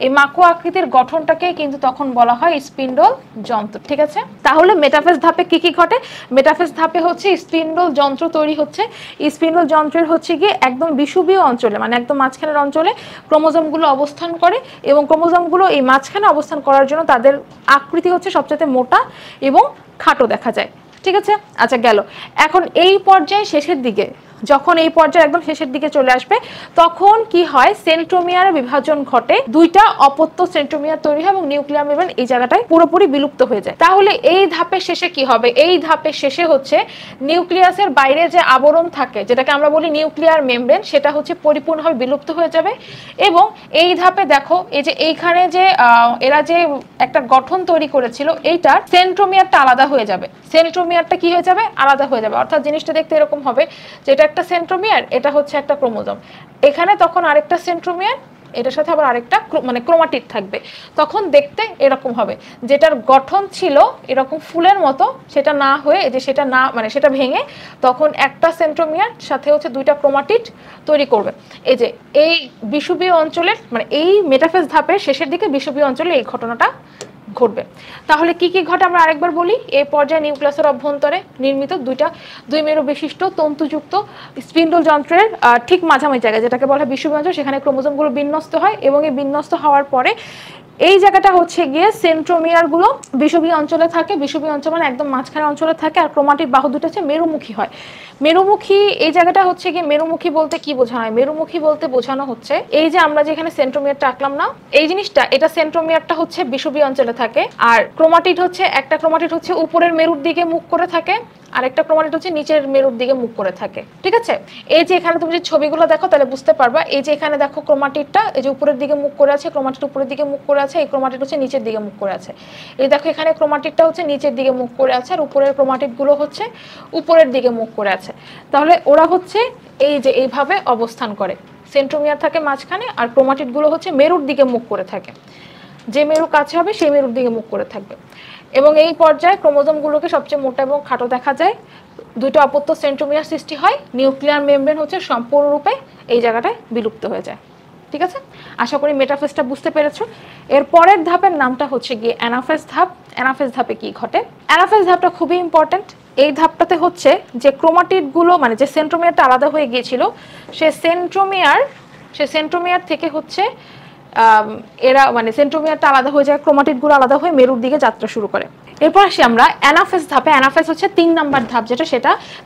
এই মাকু আকৃতির গঠনটাকে কিন্তু তখন বলা হয় স্পিন্ডল যন্ত্র। ঠিক আছে, তাহলে মেটাফেজ ধাপে কি কি ঘটে, মেটাফেজ ধাপে হচ্ছে স্পিন্ডল যন্ত্র তৈরি হচ্ছে। স্পিন্ডল যন্ত্রের হচ্ছে গিয়ে একদম বিষুবীয় অঞ্চলে, মানে একদম মাঝখানের অঞ্চলে ক্রোমোজোম অবস্থান করে, এবং ক্রোমোজোমগুলো এই মাঝখানে অবস্থান করার জন্য তাদের আকৃতি হচ্ছে সবচেয়ে মোটা এবং খাটো দেখা যায়। ঠিক আছে, আচ্ছা গেল। এখন এই পর্যায়ে শেষের দিকে, যখন এই পর্যায়ে একদম শেষের দিকে চলে আসবে তখন কি হয়, সেন্ট্রোমিয়ার বিভাজন ঘটে, দুইটা অপত্য সেন্ট্রোমিয়ার তৈরি হয় এবং নিউক্লিয়ার মেমব্রেন এই জায়গাটায় পুরোপুরি বিলুপ্ত হয়ে যায়। তাহলে এই ধাপের শেষে কি হবে, এই ধাপের শেষে হচ্ছে নিউক্লিয়াসের বাইরে যে আবরণ থাকে যেটাকে আমরা বলি নিউক্লিয়ার মেমব্রেন, সেটা হচ্ছে পরিপূর্ণভাবে বিলুপ্ত হয়ে যাবে। এবং এই ধাপে দেখো এই যে এইখানে যে এরা যে একটা গঠন তৈরি করেছিল, এইটার সেন্ট্রোমিয়ারটা আলাদা হয়ে যাবে। সেন্ট্রোমিয়ারটা কি হয়ে যাবে, আলাদা হয়ে যাবে। অর্থাৎ জিনিসটা দেখতে এরকম হবে, যেটা একটা সেন্ট্রোমিয়ার, এটা হচ্ছে একটা ক্রোমোজোম, এখানে তখন আরেকটা সেন্ট্রোমিয়ার, এটার সাথে আবার আরেকটা মানে ক্রোমাটিড থাকবে, তখন দেখতে এরকম হবে। যেটার গঠন ছিল এরকম ফুলের মতো, সেটা না হয়ে যে সেটা না মানে সেটা ভেঙে তখন একটা সেন্ট্রোমিয়ার সাথে হচ্ছে দুইটা ক্রোমাটিড তৈরি করবে। এই যে এই বিষুবীয় অঞ্চলের মানে এই মেটাফেজ ধাপের শেষের দিকে বিষুবীয় অঞ্চলে এই ঘটনাটা ঘটবে। তাহলে কি কি ঘটে আমরা আরেকবার বলি। এই পর্যায়ে নিউক্লিয়াসের অভ্যন্তরে নির্মিত দুই মেরু বিশিষ্ট তন্তুযুক্ত স্পিন্ডল যন্ত্রের ঠিক মাঝামাঝি জায়গায় যেটাকে বলা হয় বিষুবীয় অঞ্চল, সেখানে ক্রোমোজোমগুলো বিন্যস্ত হয় এবং এই বিন্যস্ত হওয়ার পরে এই জায়গাটা হচ্ছে গিয়ে সেন্ট্রোমিয়ার গুলো বিষুবীয় অঞ্চলে থাকে, বিষুবীয় অঞ্চল মানে একদম মাঝখানে অঞ্চলে থাকে, আর ক্রোমাটিড বাহু দুটো হচ্ছে মেরুমুখী হয়। মেরুমুখী এই জায়গাটা হচ্ছে গিয়ে মেরুমুখী বলতে কি বোঝানো হয়? মেরুমুখী বলতে বোঝানো হচ্ছে এই যে আমরা যেখানে সেন্ট্রোমিয়ারটা আঁকলাম না, এই জিনিসটা, এটা সেন্ট্রোমিয়ারটা হচ্ছে বিষুবীয় অঞ্চলে থাকে, আর ক্রোমাটিড হচ্ছে একটা ক্রোমাটিড হচ্ছে উপরের মেরুর দিকে মুখ করে থাকে, আর একটা ক্রোমাটিড হচ্ছে নিচের মেরুর দিকে মুখ করে থাকে। ঠিক আছে, এই যে এখানে তুমি যে ছবিগুলো দেখো তাহলে বুঝতে পারবা, এই যে এখানে দেখো ক্রোমাটিডটা এই যে উপরের দিকে মুখ করে আছে, ক্রোমাটিড উপরের দিকে মুখ করে আছে, এই ক্রোমাটিড হচ্ছে নিচের দিকে মুখ করে আছে। এই দেখো এখানে ক্রোমাটিডটা হচ্ছে নিচের দিকে মুখ করে আছে, আর উপরের ক্রোমাটিডগুলো হচ্ছে উপরের দিকে মুখ করে আছে। তাহলে ওরা হচ্ছে এই যে এইভাবে অবস্থান করে, সেন্ট্রোমিয়ার থাকে মাঝখানে, আর ক্রোমাটিডগুলো হচ্ছে মেরুর দিকে মুখ করে থাকে, যে মেরু কাছে হবে সেই মেরুর দিকে মুখ করে থাকবে। এবং এই পর্যায়ে ক্রোমোজোমগুলোকে সবচেয়ে মোটা এবং খাটো দেখা যায়, দুটো অপত্য সেন্ট্রোমিয়ার সৃষ্টি হয়, নিউক্লিয়ার মেমব্রেন হচ্ছে সম্পূর্ণরূপে এই জায়গাটায় বিলুপ্ত হয়ে যায়। ঠিক আছে, আশা করি মেটাফেজটা বুঝতে পেরেছো। এর পরের ধাপের নামটা হচ্ছে গিয়ে অ্যানাফেজ ধাপ। অ্যানাফেজ ধাপে কি ঘটে? অ্যানাফেজ ধাপটা খুবই ইম্পর্টেন্ট। এই ধাপটাতে হচ্ছে যে ক্রোমাটিডগুলো মানে যে সেন্ট্রোমিয়ারটা আলাদা হয়ে গিয়েছিল, সে সেন্ট্রোমিয়ার থেকে হচ্ছে এরা মানে সেন্ট্রোমিয়ারটা আলাদা হয়ে যায়, ক্রোমাটিডগুলো আলাদা হয়ে মেরুর দিকে যাত্রা শুরু করে। এরপর আসি আমরা অ্যানাফেজ ধাপে। অ্যানাফেজ হচ্ছে 3 নাম্বার ধাপ,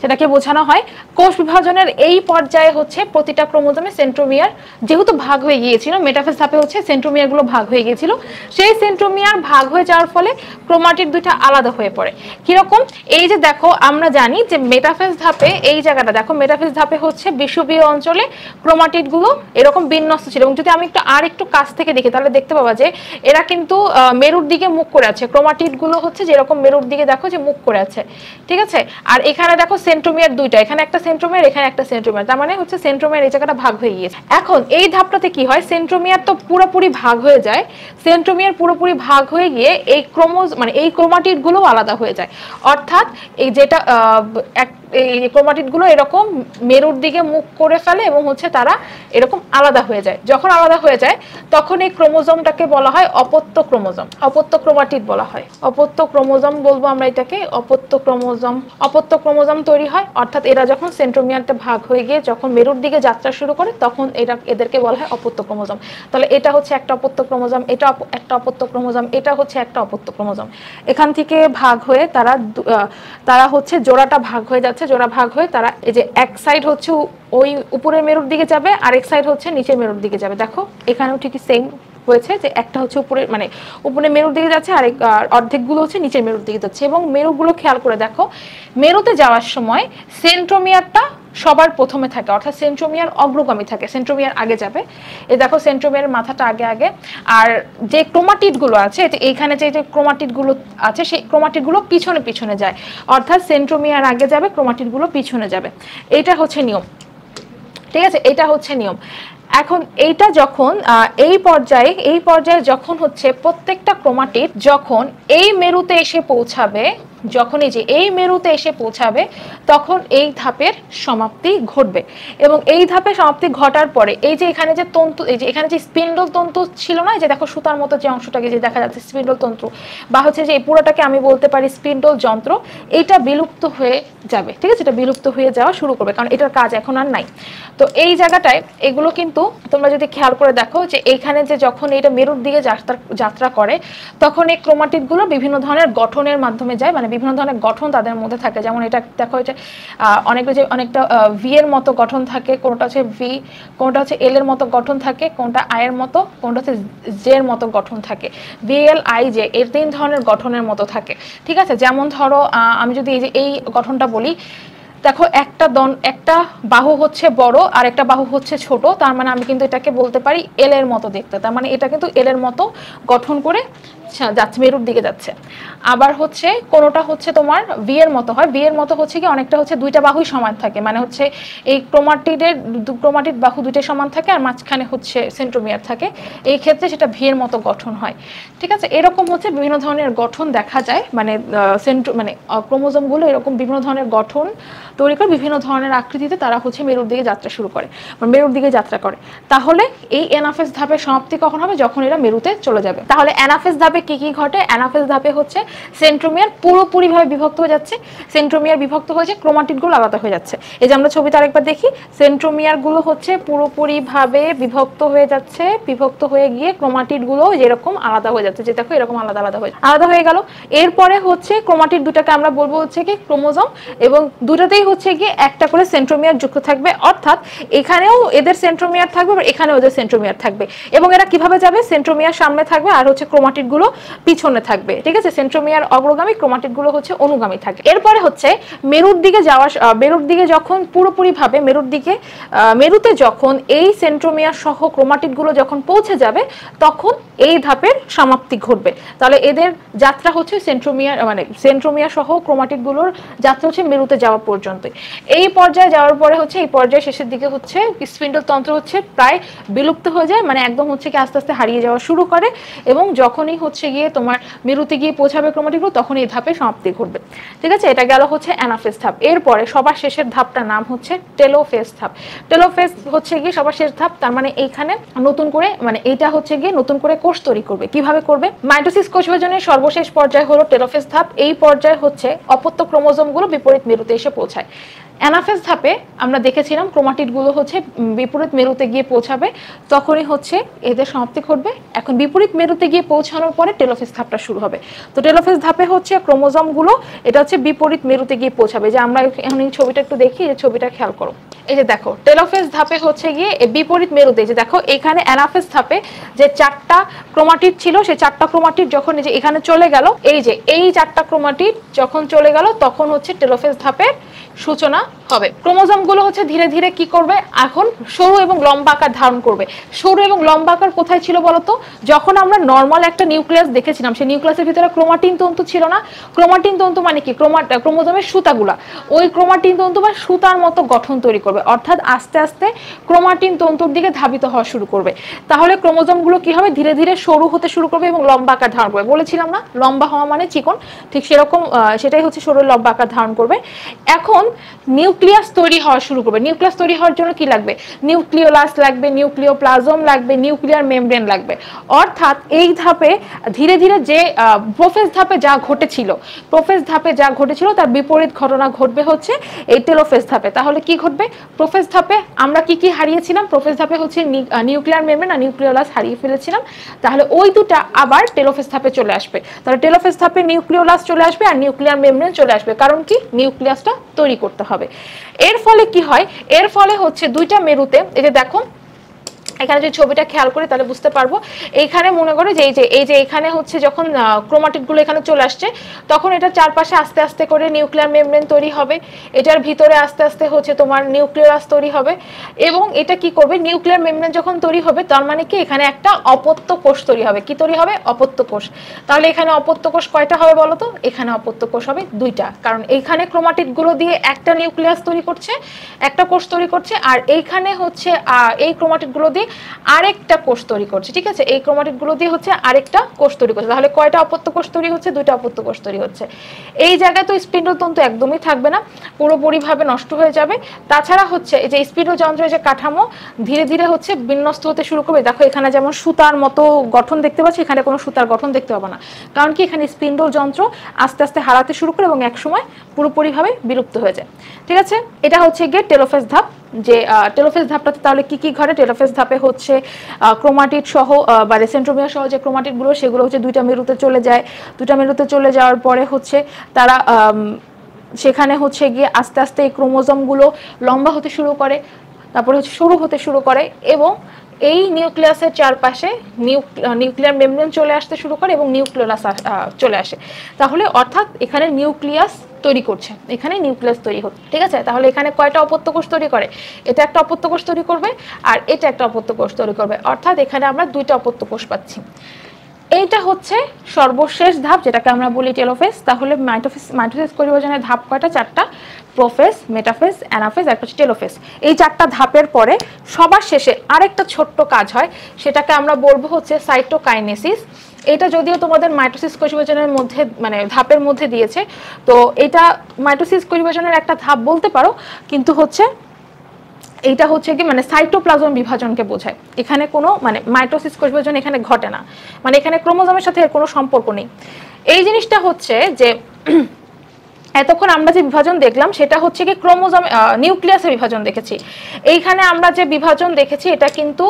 সেটাকে বোঝানো হয় কোষ বিভাজনের এই পর্যায়ে হচ্ছে প্রতিটা ক্রোমোজোমে সেন্ট্রোমিয়ার যেহেতু ভাগ হয়ে গিয়েছিল, মেটাফেজ ধাপে হচ্ছে সেন্ট্রোমিয়ারগুলো ভাগ হয়ে গিয়েছিল, সেই সেন্ট্রোমিয়ার ভাগ হয়ে যাওয়ার ফলে ক্রোমাটিড দুইটা আলাদা হয়ে পড়ে। কিরকম? এই যে দেখো আমরা জানি যে মেটাফেজ ধাপে এই জায়গাটা দেখো, মেটাফেজ ধাপে হচ্ছে বিষুবীয় অঞ্চলে ক্রোমাটিডগুলো এরকম বিন্যস্ত ছিল, এবং যদি আমি একটু কাছ থেকে দেখি তাহলে দেখতে পাবা যে এরা কিন্তু মেরুর দিকে মুখ করে আছে, ক্রোমাটিডগুলো হচ্ছে যেরকম মেরুর দিকে দেখো যে মুখ করে আছে। ঠিক আছে, আর এখানে দেখো সেন্ট্রোমিয়ার দুইটা, এখানে একটা সেন্ট্রোমিয়ার, এখানে একটা সেন্ট্রোমিয়ার, তার মানে হচ্ছে সেন্ট্রোমিয়ার এই জায়গাটা ভাগ হয়ে গিয়েছে। এখন এই ধাপটাতে কি হয়? সেন্ট্রোমিয়ার তো পুরোপুরি ভাগ হয়ে যায়, সেন্ট্রোমিয়ার পুরোপুরি ভাগ হয়ে গিয়ে এই এই ক্রোমাটিডগুলো আলাদা হয়ে যায়। অর্থাৎ এই যেটা এই ক্রোমাটিডগুলো এরকম মেরুর দিকে মুখ করে ফেলে এবং হচ্ছে তারা এরকম আলাদা হয়ে যায়। যখন আলাদা হয়ে যায় তখন এই ক্রোমোজোমটাকে বলা হয় অপত্য ক্রোমোজোম, অপত্য ক্রোমাটিড বলা হয়। অপত্য ক্রোমোজোম বলবো আমরা এটাকে, অপত্য ক্রোমোজোম তৈরি হয়। অর্থাৎ এরা যখন সেন্ট্রোমিয়ারটা ভাগ হয়ে গিয়ে যখন মেরুর দিকে যাত্রা শুরু করে তখন এদেরকে বলা হয় অপত্য ক্রোমোজোম। তাহলে এটা হচ্ছে একটা অপত্য ক্রোমোজোম, এটা একটা অপত্য ক্রোমোজোম, এটা হচ্ছে একটা অপত্য ক্রোমোজোম। এখান থেকে ভাগ হয়ে তারা হচ্ছে জোড়াটা ভাগ হয়ে যাচ্ছে, জোড়া ভাগ হয়ে তারা এই যে এক সাইড হচ্ছে ওই উপরের মেরুর দিকে যাবে, আর এক সাইড হচ্ছে নিচের মেরুর দিকে যাবে। দেখো এখানেও ঠিকই সেম হয়েছে যে একটা হচ্ছে উপরে মেরুর দিকে যাচ্ছে, আর অর্ধেকগুলো হচ্ছে নিচের মেরুর দিকে যাচ্ছে। এবং মেরুগুলো খেয়াল করে দেখো, মেরুতে যাওয়ার সময় সেন্ট্রোমিয়ারটা সবার প্রথমে থাকে, অর্থাৎ সেন্ট্রোমিয়ার অগ্রগামী থাকে, সেন্ট্রোমিয়ার আগে যাবে। এই দেখো সেন্ট্রোমিয়ারের মাথাটা আগে, আর যে ক্রোমাটিডগুলো আছে এইখানে যে ক্রোমাটিডগুলো আছে সেই ক্রোমাটিডগুলো পিছনে যায়, অর্থাৎ সেন্ট্রোমিয়ার আগে যাবে, ক্রোমাটিডগুলো পিছনে যাবে। এটা হচ্ছে নিয়ম। ঠিক আছে, এটা হচ্ছে নিয়ম। এখন এইটা যখন এই পর্যায়ে যখন হচ্ছে প্রত্যেকটা ক্রোমাটিড যখন এই মেরুতে এসে পৌঁছাবে, যখন এই মেরুতে এসে পৌঁছাবে তখন এই ধাপের সমাপ্তি ঘটবে। এবং এই ধাপের সমাপ্তি ঘটার পরে এই যে এখানে যে তন্তু, এই যে এখানে যে স্পিন্ডল তন্তু ছিল না, এই যে দেখো সুতার মতো যে অংশটাকে যে দেখা যাচ্ছে স্পিন্ডল তন্তু, বা হচ্ছে যে এই পুরোটাকে আমি বলতে পারি স্পিন্ডল যন্ত্র, এটা বিলুপ্ত হয়ে যাবে। ঠিক আছে, এটা বিলুপ্ত হয়ে যাওয়া শুরু করবে, কারণ এটার কাজ এখন আর নাই। তো এই জায়গাটায় এগুলো কিন্তু তোমরা যদি খেয়াল করে দেখো যে এইখানে যে যখন এটা মেরুর দিকে যাত্রা করে তখন এই ক্রোমাটিডগুলো বিভিন্ন ধরনের গঠনের মাধ্যমে যায়, মানে বিভিন্ন ধরনের গঠন তাদের মধ্যে থাকে। যেমন এটা দেখো, এটা অনেকটা ভি এর মতো গঠন থাকে, কোনটা হচ্ছে ভি, কোনটা হচ্ছে এল এর মতো গঠন থাকে, কোনটা আই এর মতো, কোনটা হচ্ছে জে এর মতো গঠন থাকে। ভি এল আই জে এর 3 ধরনের গঠনের মতো থাকে। ঠিক আছে, যেমন ধরো আমি যদি এই গঠনটা বলি, দেখো একটা বাহু হচ্ছে বড় আর একটা বাহু হচ্ছে ছোট, তার মানে আমি কিন্তু এটাকে বলতে পারি এল এর মতো দেখতে, তার মানে এটা কিন্তু এল এর মতো গঠন করে যাচ্ছে, মেরুর দিকে যাচ্ছে। আবার হচ্ছে কোনোটা হচ্ছে তোমার ভি এর মতো হয়, ভি এর মতো হচ্ছে কি অনেকটা হচ্ছে দুইটা বাহুই সমান থাকে, মানে হচ্ছে এই ক্রোমাটিড বাহু দুইটা সমান থাকে আর মাঝখানে হচ্ছে সেন্ট্রোমিয়ার থাকে, এই ক্ষেত্রে সেটা ভি এর মতো গঠন হয়। ঠিক আছে, এরকম হচ্ছে বিভিন্ন ধরনের গঠন দেখা যায়, মানে ক্রোমোজোমগুলো এরকম বিভিন্ন ধরনের গঠন তৈরি করে বিভিন্ন ধরনের আকৃতিতে তারা হচ্ছে মেরুর দিকে যাত্রা শুরু করে, মেরুর দিকে যাত্রা করে। তাহলে এই অ্যানাফেজ ধাপের সমাপ্তি কখন হবে? যখন এরা মেরুতে চলে যাবে। তাহলে অ্যানাফেজ ধাপে ধাপে কি কি ঘটে? অ্যানাফেজ ধাপে হচ্ছে সেন্ট্রোমিয়ার পুরোপুরিভাবে বিভক্ত হয়ে যাচ্ছে, সেন্ট্রোমিয়ার বিভক্ত হয়েছে, ক্রোমাটিডগুলো আলাদা হয়ে যাচ্ছে। এই যে আমরা ছবিতে আরেকবার দেখি, সেন্ট্রোমিয়ারগুলো হচ্ছে পুরোপুরিভাবে বিভক্ত হয়ে যাচ্ছে, বিভক্ত হয়ে গিয়ে ক্রোমাটিডগুলো যেরকম আলাদা হয়ে যাচ্ছে, যে দেখো এরকম আলাদা আলাদা হয়ে গেল। এরপরে হচ্ছে ক্রোমাটিড দুটাকে আমরা বলবো হচ্ছে কি ক্রোমোজোম, এবং দুটাতেই হচ্ছে গিয়ে একটা করে সেন্ট্রোমিয়ার যুক্ত থাকবে, অর্থাৎ এখানেও এদের সেন্ট্রোমিয়ার থাকবে আর এখানেও ওদের সেন্ট্রোমিয়ার থাকবে। এবং এরা কিভাবে যাবে? সেন্ট্রোমিয়ার সামনে থাকবে আর হচ্ছে ক্রোমাটিডগুলো পিছনে থাকবে, ঠিক আছে? সেন্ট্রোমিয়ার অগ্রগামী, ক্রোমাটিডগুলো হচ্ছে অনুগামী থাকে। এরপরে হচ্ছে মেরুর দিকে যাওয়া, মেরুর দিকে যখন পুরোপুরিভাবে মেরুতে যখন এই সেন্ট্রোমিয়ার সহ ক্রোমাটিডগুলো যখন পৌঁছে যাবে তখন এই ধাপের সমাপ্তি ঘটবে। তাহলে এদের যাত্রা হচ্ছে সেন্ট্রোমিয়ার সহ ক্রোমাটিডগুলোর যাত্রা হচ্ছে মেরুতে যাওয়া পর্যন্ত। এই পর্যায়ে যাওয়ার পরে হচ্ছে এই পর্যায়ে শেষের দিকে হচ্ছে স্পিন্ডলতন্ত্র হচ্ছে প্রায় বিলুপ্ত হয়ে যায়, মানে একদম হচ্ছে কি আস্তে আস্তে হারিয়ে যাওয়া শুরু করে, এবং যখনই হচ্ছে গিয়ে তোমার মেরুতে গিয়ে পৌঁছাবে ক্রোমাটিডগুলো তখন এই ধাপে সমাপ্তি ঘটবে, ঠিক আছে? এটা গেল হচ্ছে অ্যানাফেজ ধাপ। এরপরে সবার শেষের ধাপটার নাম হচ্ছে টেলোফেজ ধাপ। টেলোফেজ হচ্ছে গিয়ে সবার শেষ ধাপ, তার মানে এইখানে নতুন করে এইটা হচ্ছে গিয়ে নতুন করে কোষ তৈরি করবে। কিভাবে করবে? মাইটোসিস কোষ বিভাজনের সর্বশেষ পর্যায়ে হলো টেলোফেজ ধাপ। এই পর্যায়ে হচ্ছে অপত্য ক্রোমোজোমগুলো বিপরীত মেরুতে এসে পৌঁছায়। অ্যানাফেজ ধাপে আমরা দেখেছিলাম ক্রোমাটিডগুলো হচ্ছে বিপরীত মেরুতে গিয়ে পৌঁছাবে, তখনই হচ্ছে এদের সমাপ্তি ঘটবে। এখন বিপরীত মেরুতে গিয়ে পৌঁছানোর পরে টেলোফেজ ধাপটা শুরু হবে। তো টেলোফেজ ধাপে হচ্ছে ক্রোমোজোমগুলো এটা হচ্ছে বিপরীত মেরুতে গিয়ে পৌঁছাবে। যে আমরা এখন এই ছবিটা একটু দেখি, এই ছবিটা খেয়াল করো। এই যে দেখো টেলোফেজ ধাপে হচ্ছে গিয়ে বিপরীত মেরুতে, যে দেখো এখানে অ্যানাফেজ ধাপে যে 4টা ক্রোমাটিড ছিল সেই 4টা ক্রোমাটিড যখন এই যে এখানে চলে গেল, এই 4টা ক্রোমাটিড যখন চলে গেল তখন হচ্ছে টেলোফেজ ধাপের সূচনা হবে। ক্রোমোজোমগুলো হচ্ছে ধীরে ধীরে কি করবে? এখন সরু এবং লম্বা আকার ধারণ করবে। সরু এবং লম্বা আকার কোথায় ছিল বলতো? যখন আমরা নর্মাল একটা নিউক্লিয়াস দেখেছিলাম, সেই নিউক্লিয়াসের ভিতরে ক্রোমাটিন তন্তু ছিল না? ক্রোমাটিন তন্তু মানে কি? ক্রোমোজোমের সুতাগুলা, ওই ক্রোমাটিন তন্তু বা সুতার মতো গঠন তৈরি করবে, অর্থাৎ আস্তে আস্তে ক্রোমাটিন তন্তুর দিকে ধাবিত হওয়া শুরু করবে। তাহলে ক্রোমোজোমগুলো কি হবে? ধীরে ধীরে সরু হতে শুরু করবে এবং লম্বা আকার ধারণ করবে। বলেছিলাম না লম্বা হওয়া মানে চিকন, ঠিক সেরকম সেটাই হচ্ছে সরু লম্বা আকার ধারণ করবে। এখন নিউক্লিয়াস তৈরি হওয়া শুরু করবে। নিউক্লিয়াস তৈরি হওয়ার জন্য কি লাগবে? নিউক্লিওলাস লাগবে, নিউক্লিওপ্লাজম লাগবে, নিউক্লিয়ার মেমব্রেন লাগবে। অর্থাৎ এই ধাপে ধীরে ধীরে যে প্রোফেজ ধাপে যা ঘটেছিল তার বিপরীত ঘটনা ঘটবে হচ্ছে এই টেলোফেজ ধাপে। তাহলে কি ঘটবে? প্রোফেজ ধাপে আমরা কি কি হারিয়েছিলাম? প্রোফেজ ধাপে হচ্ছে নিউক্লিয়ার মেমব্রেন আর নিউক্লিওলাস হারিয়ে ফেলেছিলাম। তাহলে ওই দুটা আবার টেলোফেজ ধাপে চলে আসবে। তাহলে টেলোফেজ ধাপে নিউক্লিওলাস চলে আসবে আর নিউক্লিয়ার মেমব্রেন চলে আসবে। কারণ কি? নিউক্লিয়াসটা তৈরি করতে হবে। এর ফলে কি হয়? এর ফলে হচ্ছে দুইটা মেরুতে, এই যে দেখো এখানে যদি ছবিটা খেয়াল করি তাহলে বুঝতে পারবো। এইখানে মনে করো যে এই যে এখানে হচ্ছে যখন ক্রোমাটিডগুলো এখানে চলে আসছে তখন এটার চারপাশে আস্তে আস্তে করে নিউক্লিয়ার মেমব্রেন তৈরি হবে, এটার ভিতরে আস্তে আস্তে হচ্ছে তোমার নিউক্লিয়াস তৈরি হবে, এবং এটা কি করবে? নিউক্লিয়ার মেমব্রেন যখন তৈরি হবে তার মানে কি এখানে একটা অপত্য কোষ তৈরি হবে। কি তৈরি হবে? অপত্য কোষ। তাহলে এখানে অপত্য কোষ কয়টা হবে বলো তো? এখানে অপত্য কোষ হবে 2টা, কারণ এইখানে ক্রোমাটিডগুলো দিয়ে একটা নিউক্লিয়াস তৈরি করছে, একটা কোষ তৈরি করছে, আর এইখানে হচ্ছে এই ক্রোমাটিডগুলো দিয়ে আরেকটা কোষ তৈরি করছে, ঠিক আছে? এই ক্রোমাটিডগুলো দিয়ে হচ্ছে আরেকটা কোষ তৈরি করছে। তাহলে কয়টা অপত্য কোষ তৈরি হচ্ছে? 2টা অপত্য কোষ তৈরি হচ্ছে। এই জায়গায় তো স্পিন্ডলতন্তু একদমই থাকবে না, পুরোপুরিভাবে নষ্ট হয়ে যাবে। তাছাড়া হচ্ছে এই যে স্পিন্ডলযন্ত্রের যে কাঠামো ধীরে ধীরে হচ্ছে বিন্যস্ত হতে শুরু করবে। দেখো এখানে যেমন সুতার মতো গঠন দেখতে পাচ্ছি, এখানে কোনো সুতার গঠন দেখতে পাবো না, কারণ কি এখানে স্পিন্ডলযন্ত্র আস্তে আস্তে হারাতে শুরু করে এবং একসময় পুরোপুরিভাবে বিলুপ্ত হয়ে যায়, ঠিক আছে? এটা হচ্ছে গিয়ে টেলোফেজ ধাপ। যে টেলোফেজ ধাপটাতে তাহলে কি কি ঘটে? টেলোফেজ ধাপে হচ্ছে ক্রোমাটিড সহ বা সেন্ট্রোমিয়ার সহ যে ক্রোমাটিডগুলো সেগুলো হচ্ছে 2টা মেরুতে চলে যায়। 2টা মেরুতে চলে যাওয়ার পরে হচ্ছে তারা সেখানে হচ্ছে গিয়ে আস্তে আস্তে এই ক্রোমোজোমগুলো লম্বা হতে শুরু করে, তারপরে হচ্ছে সরু হতে শুরু করে, এবং এই নিউক্লিয়াসের চারপাশে নিউক্লিয়ার মেমব্রেন চলে আসতে শুরু করে এবং নিউক্লিওলাস চলে আসে। তাহলে অর্থাৎ এখানে নিউক্লিয়াস তৈরি করছে, এখানে নিউক্লিয়াস তৈরি হচ্ছে, ঠিক আছে? তাহলে এখানে কয়টা অপত্য কোষ তৈরি করে? এটা একটা অপত্য কোষ তৈরি করবে আর এটা একটা অপত্য কোষ তৈরি করবে, অর্থাৎ এখানে আমরা 2টা অপত্য কোষ পাচ্ছি। এইটা হচ্ছে সর্বশেষ ধাপ, যেটাকে আমরা বলি টেলোফেজ। তাহলে মাইটোসিস পরিবর্তনের ধাপ কয়টা? 4টা। প্রোফেজ, মেটাফেজ, অ্যানাফেজ, একটা হচ্ছে টেলোফেজ। এই 4টা ধাপের পরে সবার শেষে আরেকটা ছোট্ট কাজ হয়, সেটাকে আমরা বলবো হচ্ছে সাইটোকাইনেসিস। এটা যদিও তোমাদের মাইটোসিস কোষ বিভাজনের মধ্যে মানে ধাপের মধ্যে দিয়েছে, তো এটা মাইটোসিস কোষ বিভাজনের একটা ধাপ বলতে পারো, কিন্তু হচ্ছে এইটা হচ্ছে কি মানে সাইটোপ্লাজম বিভাজনকে বোঝায়। এখানে কোনো মানে মাইটোসিস কোষ বিভাজন এখানে ঘটে না, মানে এখানে ক্রোমোজোমের সাথে এর কোনো সম্পর্ক নেই। এই জিনিসটা হচ্ছে যে এতক্ষণ আমরা যে বিভাজন দেখলাম সেটা হচ্ছে কি ক্রোমোজোম নিউক্লিয়াসের বিভাজন দেখেছি। এইখানে আমরা যে বিভাজন দেখেছি এটা কিন্তু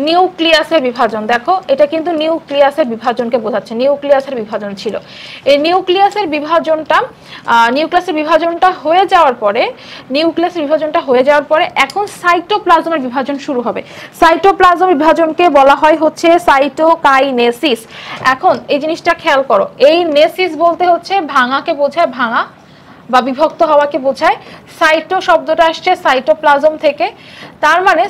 নিউক্লিয়াসের বিভাজন। দেখো এটা কিন্তু নিউক্লিয়াসের বিভাজনকে বোঝাচ্ছে, নিউক্লিয়াসের বিভাজন ছিল। এই নিউক্লিয়াসের বিভাজনটা হয়ে যাওয়ার পরে এখন সাইটোপ্লাজমের বিভাজন শুরু হবে। সাইটোপ্লাজম বিভাজনকে বলা হয় হচ্ছে সাইটোকাইনেসিস। এখন এই জিনিসটা খেয়াল করো, এই নেসিস বলতে হচ্ছে ভাঙাকে বোঝায়, ভাঙা বা বিভক্ত হওয়াকে বোঝায়। সাইটো শব্দটা আসছে সাইটোপ্লাজম থেকে, তার মানে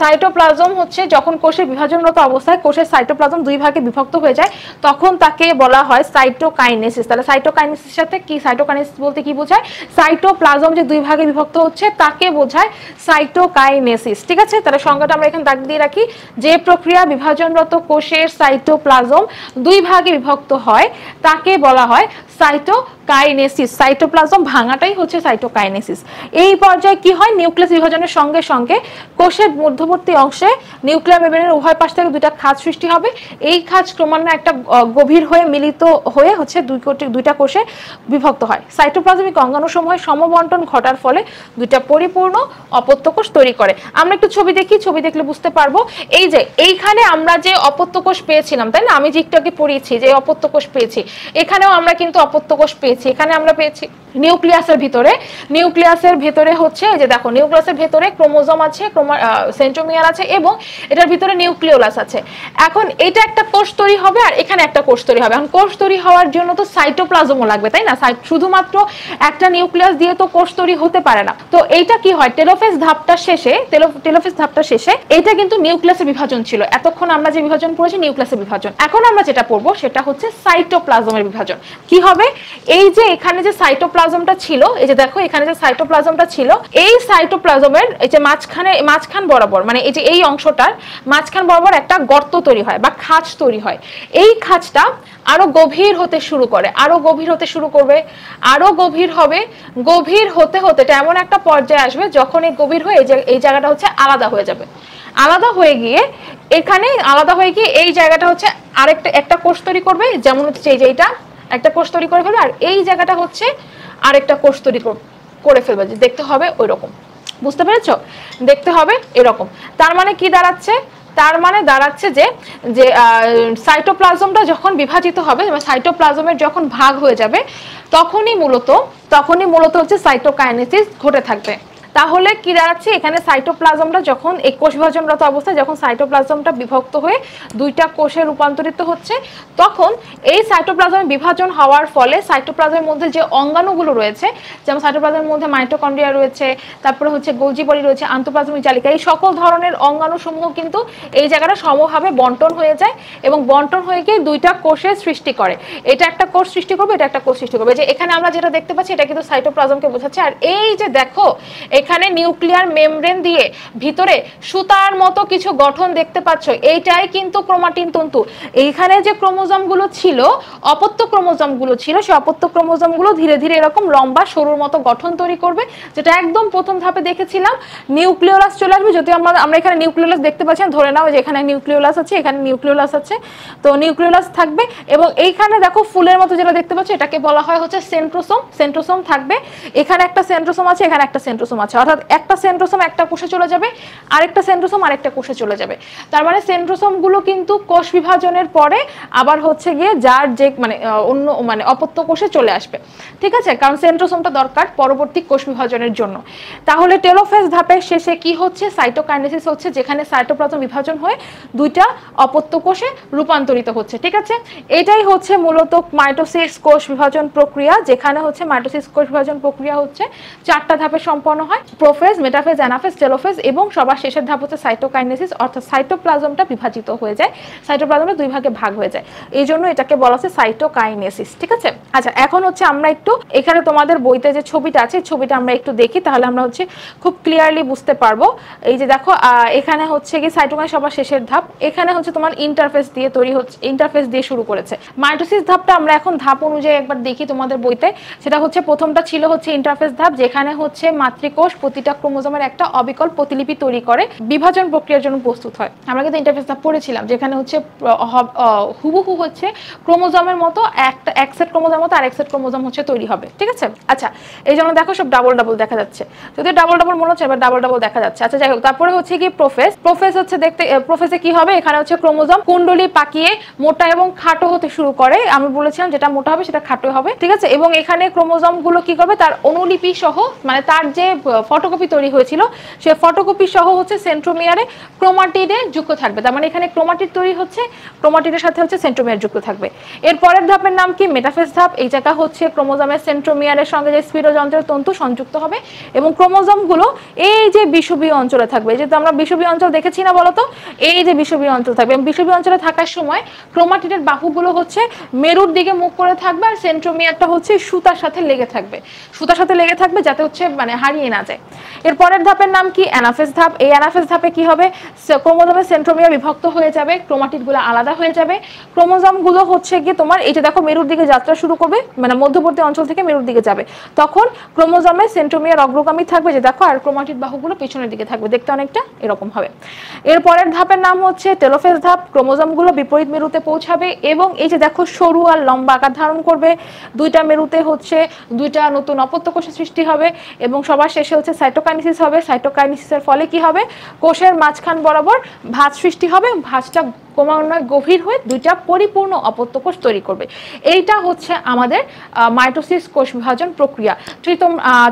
সাইটোপ্লাজম হচ্ছে যখন কোষের বিভাজনরত অবস্থায় কোষের সাইটোপ্লাজম দুই ভাগে বিভক্ত হয়ে যায় তখন তাকে বলা হয় সাইটোকাইনেসিস। তাহলে সাইটোকাইনেসিস সাথে কি, সাইটোকাইনেসিস বলতে কি বোঝায়, সাইটোপ্লাজম যে দুই ভাগে বিভক্ত হচ্ছে তাকে বোঝায় সাইটোকাইনেসিস। ঠিক আছে, তাহলে সংজ্ঞাটা আমরা এখানে দাগ দিয়ে রাখি, যে প্রক্রিয়া বিভাজনরত কোষের সাইটোপ্লাজম দুই ভাগে বিভক্ত হয় তাকে বলা হয় সাইটোকাইনেসিস। সাইটোপ্লাজম ভাঙাটাই হচ্ছে সাইটোকাইনেসিস। এই পর্যায়ে কি হয়, নিউক্লিয়াস বিভাজনের সঙ্গে সঙ্গে কোষের মধ্যবর্তী অংশে নিউক্লিয়ার মেমব্রেনের উভয় পাশ থেকে দুইটা খাঁজ সৃষ্টি হবে। এই খাঁজ ক্রমান্বয়ে একটা গভীর হয়ে মিলিত হয়ে হচ্ছে দুইটা কোষে বিভক্ত হয়। সাইটোপ্লাজমিক অঙ্গাণুসমূহের সমবন্টন ঘটার ফলে দুইটা পরিপূর্ণ অপত্য কোষ তৈরি করে। আমরা একটু ছবি দেখি, ছবি দেখলে বুঝতে পারবো। এই যে এইখানে আমরা যে অপত্য কোষ পেয়েছিলাম, তাই না, আমি যে একটু আগে পড়িয়েছি যে অপত্য কোষ পেয়েছি, এখানেও আমরা কিন্তু অপত্য কোষ পেয়েছি। এখানে আমরা পেয়েছি নিউক্লিয়াসের ভিতরে হচ্ছে যে দেখো নিউক্লিয়াসের ভিতরে ক্রোমোজোম আছে, সেন্ট্রোমিয়ার আছে এবং এটার ভিতরে নিউক্লিওলাস আছে। এখন এটা একটা কোষ তৈরি হবে আর এখানে একটা কোষ তৈরি হবে। এখন কোষ তৈরি হওয়ার জন্য তো সাইটোপ্লাজমও লাগবে, তাই না, শুধুমাত্র একটা নিউক্লিয়াস দিয়ে তো কোষ তৈরি হতে পারে না। তো এইটা কি হয়, টেলোফেজ ধাপটা শেষে এটা কিন্তু নিউক্লিয়াসের বিভাজন ছিল। এতক্ষণ আমরা যে বিভাজন পড়েছি নিউক্লিয়াসের বিভাজন, এখন আমরা যেটা পড়বো সেটা হচ্ছে সাইটোপ্লাজমের বিভাজন। কি হবে, এই যে এখানে যে সাইটোপ্লাজমটা ছিল, এই যে দেখো এখানে যে সাইটোপ্লাজমটা ছিল, এই সাইটোপ্লাজমের এই যে মাঝখান বরাবর মানে এই যে এই অংশটার মাঝখান বরাবর একটা গর্ত তৈরি হয় বা খাঁজ তৈরি হয়। এই খাঁজটা আরো গভীর হতে শুরু করবে, আরো গভীর হবে। গভীর হতে এটা এমন একটা পর্যায়ে আসবে যখন এই গভীর হয়ে এই জায়গাটা হচ্ছে আলাদা হয়ে যাবে। আলাদা হয়ে গিয়ে এই জায়গাটা হচ্ছে একটা কোষ তৈরি করবে, যেমন হচ্ছে এই যে এটা একটা কোষ তৈরি করে ফেলবে আর এই জায়গাটা হচ্ছে আরেকটা কোষ তৈরি করে ফেলবে। যে দেখতে হবে ওই রকম, বুঝতে পেরেছো, দেখতে হবে এরকম। তার মানে কি দাঁড়াচ্ছে, যে সাইটোপ্লাজমটা যখন বিভাজিত হবে, সাইটোপ্লাজমের যখন ভাগ হয়ে যাবে তখনই মূলত হচ্ছে সাইটোকাইনেসিস ঘটে থাকবে। তাহলে কি দাঁড়াচ্ছে, এখানে সাইটোপ্লাজমটা যখন এই কোষ বিভাজনরত অবস্থায় যখন সাইটোপ্লাজমটা বিভক্ত হয়ে দুইটা কোষে রূপান্তরিত হচ্ছে, তখন এই সাইটোপ্লাজমের বিভাজন হওয়ার ফলে সাইটোপ্লাজমের মধ্যে যে অঙ্গাণুগুলো রয়েছে, যেমন সাইটোপ্লাজমের মধ্যে মাইটোকন্ড্রিয়া রয়েছে, তারপরে হচ্ছে গোলজি বডি রয়েছে, আন্তঃপ্লাজমিক জালিকা, এই সকল ধরনের অঙ্গাণুসমূহ কিন্তু এই জায়গাটা সমভাবে বন্টন হয়ে যায় এবং বন্টন হয়ে গিয়ে দুইটা কোষের সৃষ্টি করে। এটা একটা কোষ সৃষ্টি করবে, এটা একটা কোষ সৃষ্টি করবে। যে এখানে আমরা যেটা দেখতে পাচ্ছি এটা কিন্তু সাইটোপ্লাজমকে বোঝাচ্ছে। আর এই যে দেখো এখানে নিউক্লিয়ার মেমব্রেন দিয়ে ভিতরে সুতার মতো কিছু গঠন দেখতে পাচ্ছ, এইটাই কিন্তু ক্রোমাটিন তন্তু। এইখানে যে ক্রোমোজোমগুলো ছিল, অপত্য ক্রোমোজোমগুলো ছিল, সেই অপত্য ক্রোমোজোমগুলো ধীরে ধীরে এরকম লম্বা সরুর মতো গঠন তৈরি করবে, যেটা একদম প্রথম ধাপে দেখেছিলাম। নিউক্লিওলাস চলে আসবে, যদি আমরা এখানে নিউক্লিওলাস দেখতে পাচ্ছি, ধরে নাও যে এখানে নিউক্লিওলাস আছে, এখানে নিউক্লিওলাস আছে, তো নিউক্লিওলাস থাকবে। এবং এইখানে দেখো ফুলের মতো যেটা দেখতে পাচ্ছ এটাকে বলা হয় হচ্ছে সেন্ট্রোসোম থাকবে। এখানে একটা সেন্ট্রোসোম আছে, এখানে একটা সেন্ট্রোসোম আছে, অর্থাৎ একটা সেন্ট্রোসোম একটা কোষে চলে যাবে, আরেকটা সেন্ট্রোসোম আরেকটা কোষে চলে যাবে। তার মানে সেন্ট্রোসোম গুলো কিন্তু কোষ বিভাজনের পরে আবার হচ্ছে গিয়ে যার যে অন্য অপত্য কোষে চলে আসবে। ঠিক আছে, কারণ সেন্ট্রোসোমটা দরকার পরবর্তী কোষ বিভাজনের জন্য। তাহলে টেলোফেজ ধাপের শেষে কি হচ্ছে, সাইটোকাইনেসিস হচ্ছে, যেখানে সাইটোপ্লাজম বিভাজন হয়ে দুইটা অপত্য কোষে রূপান্তরিত হচ্ছে। ঠিক আছে, এটাই হচ্ছে মূলত মাইটোসিস কোষ বিভাজন প্রক্রিয়া, যেখানে হচ্ছে মাইটোসিস কোষ বিভাজন প্রক্রিয়া হচ্ছে 4টা ধাপে সম্পন্ন হয়, প্রোফেজ, মেটাফেজ, অ্যানাফেজ, টেলোফেজ এবং সবার শেষের ধাপ হচ্ছে সাইটোকাইনেসিস, অর্থাৎ সাইটোপ্লাজমটা বিভাজিত হয়ে যায়, সাইটোপ্লাজমটা দুই ভাগে ভাগ হয়ে যায়, এই জন্য এটাকে বলা হচ্ছে সাইটোকাইনেসিস। ঠিক আছে, আচ্ছা এখন হচ্ছে আমরা একটু এখানে তোমাদের বইতে যে ছবিটা আছে ছবিটা আমরা একটু দেখি, তাহলে আমরা হচ্ছে খুব ক্লিয়ারলি বুঝতে পারবো। এই যে দেখো এখানে হচ্ছে কি সাইটোকাইনেসিস সবার শেষের ধাপ, এখানে হচ্ছে তোমার ইন্টারফেস দিয়ে তৈরি হচ্ছে, ইন্টারফেস দিয়ে শুরু করেছে। মাইটোসিস ধাপটা আমরা এখন ধাপ অনুযায়ী একবার দেখি তোমাদের বইতে, সেটা হচ্ছে প্রথমটা ছিল হচ্ছে ইন্টারফেস ধাপ, যেখানে হচ্ছে মাতৃকোষ কোষ প্রতিটা ক্রোমোজোমের একটা অবিকল প্রতিলিপি তৈরি করে বিভাজন প্রক্রিয়ার জন্য প্রস্তুত হয়। আমরা কিন্তু ইন্টারফেস ধাপ পড়েছিলাম, যেখানে হচ্ছে হুবহু হচ্ছে ক্রোমোজোমের মতো একটা এক সেট ক্রোমোজোমের মতো আরেক সেট ক্রোমোজোম হচ্ছে তৈরি হবে, ঠিক আছে। আচ্ছা, এই জন্য দেখো সব ডাবল ডাবল দেখা যাচ্ছে, যদি ডাবল ডাবল মনে হচ্ছে এবার ডাবল ডাবল দেখা যাচ্ছে। আচ্ছা যাই হোক, তারপরে হচ্ছে কি প্রোফেজ হচ্ছে দেখতে, প্রোফেজে কি হবে, এখানে হচ্ছে ক্রোমোজোম কুণ্ডলী পাকিয়ে মোটা এবং খাটো হতে শুরু করে। আমি বলেছিলাম যেটা মোটা হবে সেটা খাটো হবে, ঠিক আছে। এবং এখানে ক্রোমোজোম গুলো কি করবে, তার অনুলিপি সহ, মানে তার যে ফটোকপি তৈরি হয়েছিল সেই ফটোকপি সহ হচ্ছে সেন্ট্রোমিয়ারে ক্রোমাটিডে যুক্ত থাকবে। তার মানে এখানে ক্রোমাটিড তৈরি হচ্ছে, ক্রোমাটিডের সাথে হচ্ছে সেন্ট্রোমিয়ার যুক্ত থাকবে। এর পরের ধাপের নাম কি, মেটাফেজ ধাপ। এই জায়গা হচ্ছে ক্রোমোজোমের সেন্ট্রোমিয়ারের সঙ্গে যে স্পিরোযন্ত্রের তন্তু সংযুক্ত হবে এবং ক্রোমোজোম গুলো এই যে বিষুবীয় অঞ্চলে থাকবে। যেহেতু আমরা বিষুবীয় অঞ্চল দেখেছি না বলতো, এই যে বিষুবীয় অঞ্চল থাকবে, বিষুবীয় অঞ্চলে থাকার সময় ক্রোমাটিডের বাহুগুলো হচ্ছে মেরুর দিকে মুখ করে থাকবে আর সেন্ট্রোমিয়ারটা হচ্ছে সুতার সাথে লেগে থাকবে, সুতার সাথে লেগে থাকবে যাতে হচ্ছে মানে হারিয়ে না যায়। এর পরের ধাপের নাম কি, অ্যানাফেজ ধাপ। এই অ্যানাফেজ ধাপে কি হবে, ক্রোমোজোমের সেন্ট্রোমিয়ার বিভক্ত হয়ে যাবে, ক্রোমাটিডগুলো আলাদা হয়ে যাবে। ক্রোমোজোমগুলো হচ্ছে কি তোমার এই যে দেখো মেরুর দিকে যাত্রা শুরু করবে, মানে মধ্যবর্তী অঞ্চল থেকে মেরুর দিকে যাবে। তখন ক্রোমোজোমের সেন্ট্রোমিয়ার অগ্রগামী থাকবে যে দেখো, আর ক্রোমাটিড বাহুগুলো পেছনের দিকে থাকবে, দেখতে অনেকটা এরকম হবে। এর পরের ধাপের নাম হচ্ছে টেলোফেজ ধাপ। ক্রোমোজোমগুলো বিপরীত মেরুতে পৌঁছাবে এবং এই যে দেখো সরু আর লম্বা আকার ধারণ করবে। দুইটা মেরুতে হচ্ছে দুইটা নতুন অপত্য কোষের সৃষ্টি হবে এবং সবার শেষে হচ্ছে সাইটোকাইনেসিস হবে। সাইটোকাইনেসিসের ফলে কি হবে, কোষের মাঝখান বরাবর ভাঁজ সৃষ্টি হবে, ভাঁজটা ক্রমান্বয়ে গভীর হয়ে দুইটা পরিপূর্ণ অপত্য কোষ তৈরি করবে। এইটা হচ্ছে আমাদের মাইটোসিস কোষ বিভাজন প্রক্রিয়া।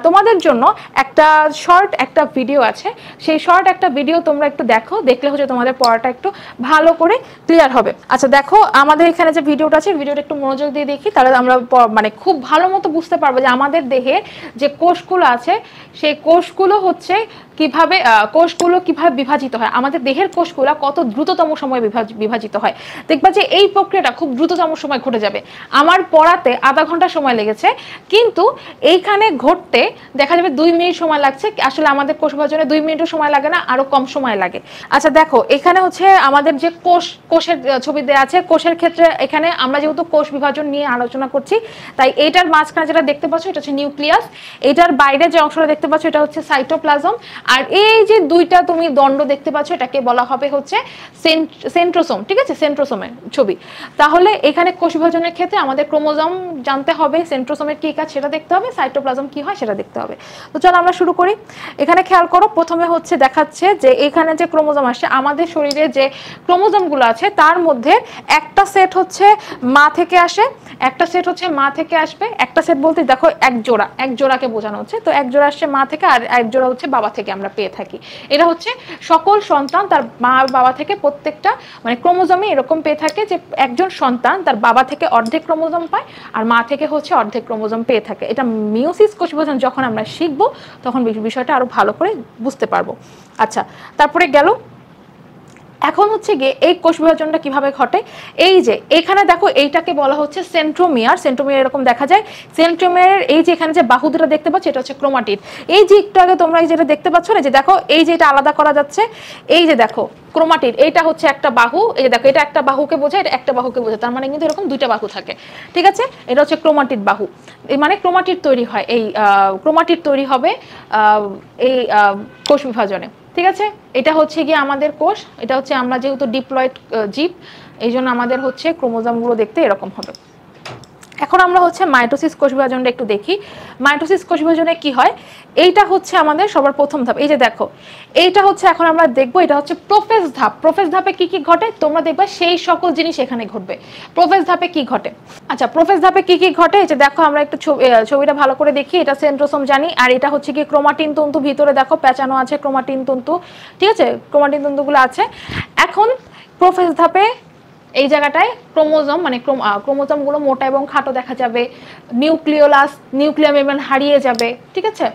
তোমাদের জন্য একটা শর্ট একটা ভিডিও আছে, সেই শর্ট একটা ভিডিও তোমরা একটু দেখো, দেখলে হচ্ছে তোমাদের পড়াটা একটু ভালো করে ক্লিয়ার হবে। আচ্ছা দেখো, আমাদের এখানে যে ভিডিওটা আছে, ভিডিওটা একটু মনোযোগ দিয়ে দেখি, তাহলে আমরা মানে খুব ভালো মতো বুঝতে পারবো যে আমাদের দেহে যে কোষগুলো আছে সেই কোষগুলো হচ্ছে কিভাবে বিভাজিত হয়, আমাদের দেহের কোষগুলো কত দ্রুততম সময়ে বিভাজিত হয়। দেখবা যে এই প্রক্রিয়াটা খুব দ্রুততম সময় ঘটে যাবে। আমার পড়াতে আধা ঘন্টা সময় লেগেছে, কিন্তু এইখানে ঘটতে দেখা যাবে 2 মিনিট সময় লাগছে। আসলে আমাদের কোষ বিভাজনে 2 মিনিটও সময় লাগে না, আরো কম সময় লাগে। আচ্ছা দেখো, এখানে হচ্ছে আমাদের যে কোষের ছবি দেওয়া আছে, কোষের ক্ষেত্রে এখানে আমরা যেহেতু কোষ বিভাজন নিয়ে আলোচনা করছি, তাই এইটার মাঝখানে যেটা দেখতে পাচ্ছ এটা হচ্ছে নিউক্লিয়াস, এটার বাইরে যে অংশটা দেখতে পাচ্ছ এটা হচ্ছে সাইটোপ্লাজম, আর এই যে দুইটা তুমি দণ্ড দেখতে পাচ্ছ এটাকে বলা হবে হচ্ছে সেন্ট্রোসোম, ঠিক আছে, সেন্ট্রোসোমের ছবি। তাহলে এখানে কোষ বিভাজনের ক্ষেত্রে আমাদের ক্রোমোজোম জানতে হবে, সেন্ট্রোসোমের কি কাজ সেটা দেখতে হবে, সাইটোপ্লাজম কি হয় সেটা দেখতে হবে। তো চলো আমরা শুরু করি। এখানে খেয়াল করো, প্রথমে হচ্ছে দেখাচ্ছে যে এখানে যে ক্রোমোজোম আসছে, আমাদের শরীরে যে ক্রোমোজোমগুলো আছে তার মধ্যে একটা সেট হচ্ছে মা থেকে আসে, একটা সেট হচ্ছে মা থেকে আসবে, একটা সেট বলতে দেখো এক জোড়াকে বোঝানো হচ্ছে। তো এক জোড়া আসছে মা থেকে আর এক জোড়া হচ্ছে বাবা থেকে আমরা পেয়ে থাকি। এটা হচ্ছে সকল সন্তান তার মা বাবা থেকে প্রত্যেকটা মানে ক্রোমোজোমে এরকম পেয়ে থাকে যে একজন সন্তান তার বাবা থেকে অর্ধেক ক্রোমোজোম পায় আর মা থেকে হচ্ছে অর্ধেক ক্রোমোজোম পেয়ে থাকে। এটা মিওসিস কোষ বিভাজন যখন আমরা শিখব তখন বিষয়টা আরো ভালো করে বুঝতে পারবো। আচ্ছা, তারপরে গেল এখন হচ্ছে গিয়ে এই কোষ বিভাজনটা কিভাবে ঘটে। এই যে এখানে দেখো এইটাকে বলা হচ্ছে সেন্ট্রোমিয়ার। সেন্ট্রোমিয়ার এরকম দেখা যায়। সেন্ট্রোমিয়ারের এই যে এখানে যে বাহু দুটো দেখতে পাচ্ছ এটা হচ্ছে ক্রোমাটিড। এই যে একটু আগে তোমরা এই যেটা দেখতে পাচ্ছ না, যে দেখো এই যে এটা আলাদা করা যাচ্ছে, এই যে দেখো ক্রোমাটিড, এইটা হচ্ছে একটা বাহু, এই যে দেখো এটা একটা বাহুকে বোঝায়, এটা একটা বাহুকে বোঝায়, তার মানে কিন্তু এরকম দুইটা বাহু থাকে, ঠিক আছে। এটা হচ্ছে ক্রোমাটিড বাহু, এই মানে ক্রোমাটিড তৈরি হয়, এই ক্রোমাটিড তৈরি হবে এই কোষ বিভাজনে, ঠিক আছে। এটা হচ্ছে গিয়ে আমাদের কোষ, এটা হচ্ছে আমরা যেহেতু ডিপ্লয়েড জীব এই জন্য আমাদের হচ্ছে ক্রোমোজোমগুলো দেখতে এরকম হবে। এখন আমরা হচ্ছে মাইটোসিস কোষ বিভাজনটা একটু দেখি। মাইটোসিস কোষ বিভাজনে কি হয়, এইটা হচ্ছে আমাদের সবার প্রথম ধাপ। এই যে দেখো এইটা হচ্ছে এখন আমরা দেখবো, এটা হচ্ছে প্রোফেজ ধাপ। প্রোফেজ ধাপে কি কি ঘটে তোমরা দেখবা সেই সকল জিনিস এখানে ঘটবে। প্রোফেজ ধাপে কি ঘটে, আচ্ছা প্রোফেজ ধাপে কি কি ঘটে, এই যে দেখো আমরা একটু ছবিটা ভালো করে দেখি। এটা সেন্ট্রোসোম জানি, আর এটা হচ্ছে কি ক্রোমাটিন তন্তু, ভিতরে দেখো পেঁচানো আছে ক্রোমাটিন তন্তু, ঠিক আছে, ক্রোমাটিন তন্তুগুলো আছে। এখন প্রোফেজ ধাপে এই জায়গাটায় ক্রোমোজোম মানে ক্রোমোজোমগুলো মোটা এবং খাটো দেখা যাবে, নিউক্লিয়ার মেমব্রেন হারিয়ে যাবে, ঠিক আছে।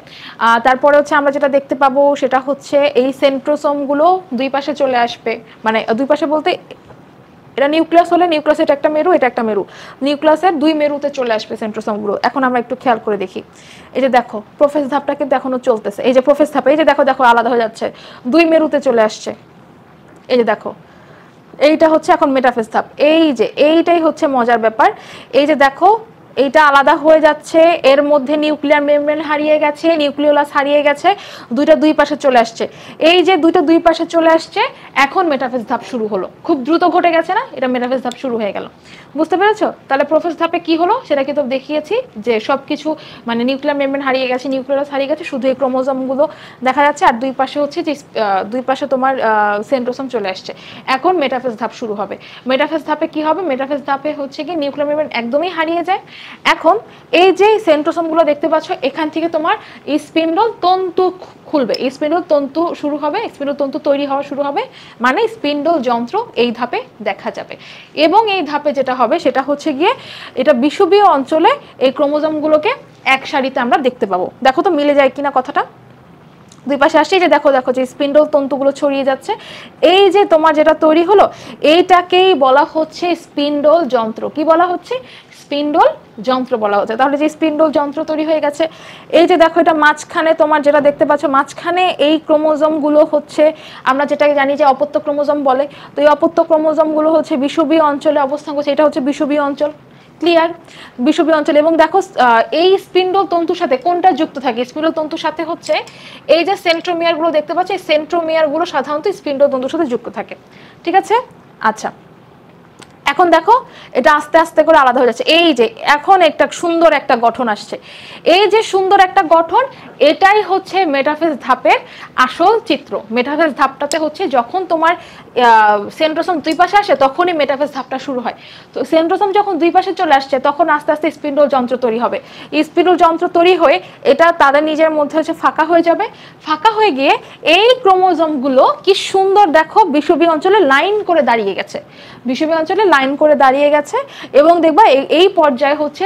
তারপরে হচ্ছে আমরা যেটা দেখতে পাবো সেটা হচ্ছে এই সেন্ট্রোসোমগুলো দুই পাশে চলে আসবে, মানে দুই পাশে বলতে এটা নিউক্লিয়াস হলে নিউক্লিয়াসের একটা মেরু, এটা একটা মেরু, নিউক্লিয়াসের দুই মেরুতে চলে আসবে সেন্ট্রোসোমগুলো। এখন আমরা একটু খেয়াল করে দেখি, এই যে দেখো প্রোফেজ ধাপটা কিন্তু এখনো চলতেছে। এই যে প্রোফেজ ধাপে এই যে দেখো দেখো আলাদা হয়ে যাচ্ছে, দুই মেরুতে চলে আসছে, এই যে দেখো এইটা হচ্ছে এখন মেটাফেজ ধাপ। এই যে এইটাই হচ্ছে মজার ব্যাপার, এই যে দেখো এইটা আলাদা হয়ে যাচ্ছে, এর মধ্যে নিউক্লিয়ার মেমব্রেন হারিয়ে গেছে, নিউক্লিওলাস হারিয়ে গেছে, দুইটা দুই পাশে চলে আসছে। এই যে দুইটা দুই পাশে চলে আসছে, এখন মেটাফেজ ধাপ শুরু হলো। খুব দ্রুত ঘটে গেছে না? এটা মেটাফেজ ধাপ শুরু হয়ে গেল। বুঝতে পেরেছো? তাহলে প্রোফেজ ধাপে কি হলো সেটা কিন্তু দেখিয়েছি, যে সবকিছু মানে নিউক্লিয়ার মেমব্রেন হারিয়ে গেছে, নিউক্লিওলাস হারিয়ে গেছে, শুধু এই ক্রোমোজোমগুলো দেখা যাচ্ছে, আর দুই পাশে হচ্ছে যে দুই পাশে তোমার সেন্ট্রোসোম চলে আসছে। এখন মেটাফেজ ধাপ শুরু হবে। মেটাফেজ ধাপে কি হবে? মেটাফেজ ধাপে হচ্ছে কি নিউক্লিয়ার মেমব্রেন একদমই হারিয়ে যায়। এখন এই যে সেন্ট্রোসোমগুলো দেখতে পাচ্ছ, এখান থেকে তোমার স্পিন্ডল তন্তু খুলবে, স্পিন্ডল তন্তু শুরু হবে, স্পিন্ডল তন্তু তৈরি হওয়া শুরু হবে, মানে স্পিন্ডল যন্ত্র এই ধাপে দেখা যাবে। এবং এই ধাপে যেটা হবে সেটা হচ্ছে গিয়ে এটা বিষুবীয় অঞ্চলে এই ক্রোমোজোমগুলোকে এক সারিতে আমরা দেখতে পাবো। দেখো তো মিলে যায় কিনা কথাটা। দুই পাশে আসছে, যে দেখো দেখো যে স্পিন্ডল তন্তুগুলো ছড়িয়ে যাচ্ছে, এই যে তোমার যেটা তৈরি হলো এইটাকেই বলা হচ্ছে স্পিন্ডল যন্ত্র। কি বলা হচ্ছে? স্পিন্ডল যন্ত্র বলা হচ্ছে। তাহলে যে স্পিন্ডল যন্ত্র তৈরি হয়ে গেছে, এই যে দেখো এটা মাঝখানে তোমার যেটা দেখতে পাচ্ছ, মাঝখানে এই ক্রোমোজোমগুলো হচ্ছে আমরা যেটাকে জানি যে অপত্য ক্রোমোজোম বলে। তো এই অপত্য ক্রোমোজোমগুলো হচ্ছে বিষুবীয় অঞ্চলে অবস্থান করছে, এটা হচ্ছে বিষুবীয় অঞ্চল। ক্লিয়ার? বিষুবীয় অঞ্চল। এবং দেখো এই স্পিন্ডল তন্তুর সাথে কোনটা যুক্ত থাকে? স্পিন্ডল তন্তুর সাথে হচ্ছে এই যে সেন্ট্রোমিয়ার গুলো দেখতে পাচ্ছ, এই সেন্ট্রোমিয়ার গুলো সাধারণত স্পিন্ডল তন্তুর সাথে যুক্ত থাকে। ঠিক আছে? আচ্ছা, এখন দেখো এটা আস্তে আস্তে করে আলাদা হয়ে যাচ্ছে। এই যে এখন একটা সুন্দর একটা গঠন আসছে, এই যে সুন্দর একটা গঠন, এটাই হচ্ছে মেটাফেজ ধাপের আসল চিত্র। মেটাফেজ ধাপটাতে হচ্ছে যখন তোমার সেন্ট্রোসোম দুই পাশে আসে তখনই মেটাফেজ ধাপটা শুরু হয়। তো সেন্ট্রোসোম যখন দুই পাশে চলে আসছে তখন আস্তে আস্তে স্পিন্ডল যন্ত্র তৈরি হবে। স্পিন্ডল যন্ত্র তৈরি হয়ে এটা তাদের নিজের মধ্যে হচ্ছে ফাঁকা হয়ে যাবে। ফাঁকা হয়ে গিয়ে এই ক্রোমোজোমগুলো কি সুন্দর দেখো বিষুবীয় অঞ্চলে লাইন করে দাঁড়িয়ে গেছে, বিষুবীয় অঞ্চলে লাইন করে দাঁড়িয়ে গেছে। এবং দেখবা এই পর্যায়ে হচ্ছে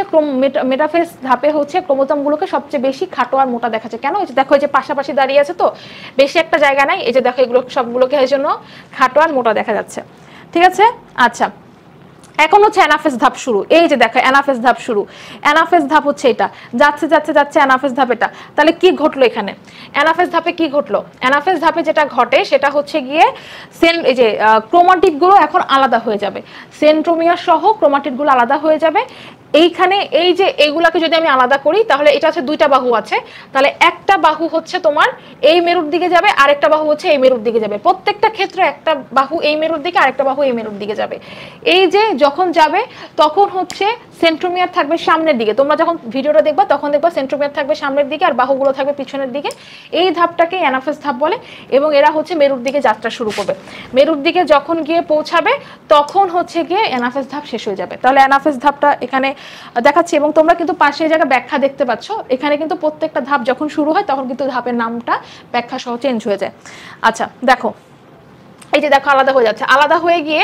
মেটাফেজ ধাপে হচ্ছে ক্রোমোজোমগুলোকে সবচেয়ে বেশি খাটো আর মোটা দেখাচ্ছে। কেন? এই যে দেখো এই যে পাশাপাশি দাঁড়িয়ে আছে, তো বেশি একটা জায়গা নাই, এই যে দেখো এগুলো সবগুলোকে এই জন্য খাটো আর মোটা দেখা যাচ্ছে। ঠিক আছে? আচ্ছা, এখন হচ্ছে অ্যানাফেজ ধাপ শুরু। এই যে দেখো অ্যানাফেজ ধাপ শুরু। অ্যানাফেজ ধাপ হচ্ছে এটা, যাচ্ছে যাচ্ছে যাচ্ছে অ্যানাফেজ ধাপ এটা। তাহলে কি ঘটলো এখানে? অ্যানাফেজ ধাপে কি ঘটলো? অ্যানাফেজ ধাপে যেটা ঘটে সেটা হচ্ছে গিয়ে এই যে ক্রোমাটিডগুলো এখন আলাদা হয়ে যাবে, সেন্ট্রোমিয়ার সহ ক্রোমাটিডগুলো আলাদা হয়ে যাবে। এইখানে এই যে এইগুলাকে যদি আমি আলাদা করি, তাহলে এটা হচ্ছে দুইটা বাহু আছে, তাহলে একটা বাহু হচ্ছে তোমার এই মেরুর দিকে যাবে, আরেকটা বাহু হচ্ছে এই মেরুর দিকে যাবে। প্রত্যেকটা ক্ষেত্রে একটা বাহু এই মেরুর দিকে, আরেকটা বাহু এই মেরুর দিকে যাবে। এই যে যখন যাবে তখন হচ্ছে সেন্ট্রোমিয়ার থাকবে সামনের দিকে। তোমরা যখন ভিডিওটা দেখবা তখন দেখবা সেন্ট্রোমিয়ার থাকবে সামনের দিকে আর বাহুগুলো থাকবে পিছনের দিকে। এই ধাপটাকে অ্যানাফেজ ধাপ বলে। এবং এরা হচ্ছে মেরুর দিকে যাত্রা শুরু করবে। মেরুর দিকে যখন গিয়ে পৌঁছাবে তখন হচ্ছে গিয়ে অ্যানাফেজ ধাপ শেষ হয়ে যাবে। তাহলে অ্যানাফেজ ধাপটা এখানে দেখাচ্ছি, এবং তোমরা কিন্তু পাশে এই জায়গায় ব্যাখ্যা দেখতে পাচ্ছ। এখানে কিন্তু প্রত্যেকটা ধাপ যখন শুরু হয় তখন কিন্তু ধাপের নামটা ব্যাখ্যা সহ চেঞ্জ হয়ে যায়। আচ্ছা দেখো, এই যে দেখো আলাদা হয়ে যাচ্ছে। আলাদা হয়ে গিয়ে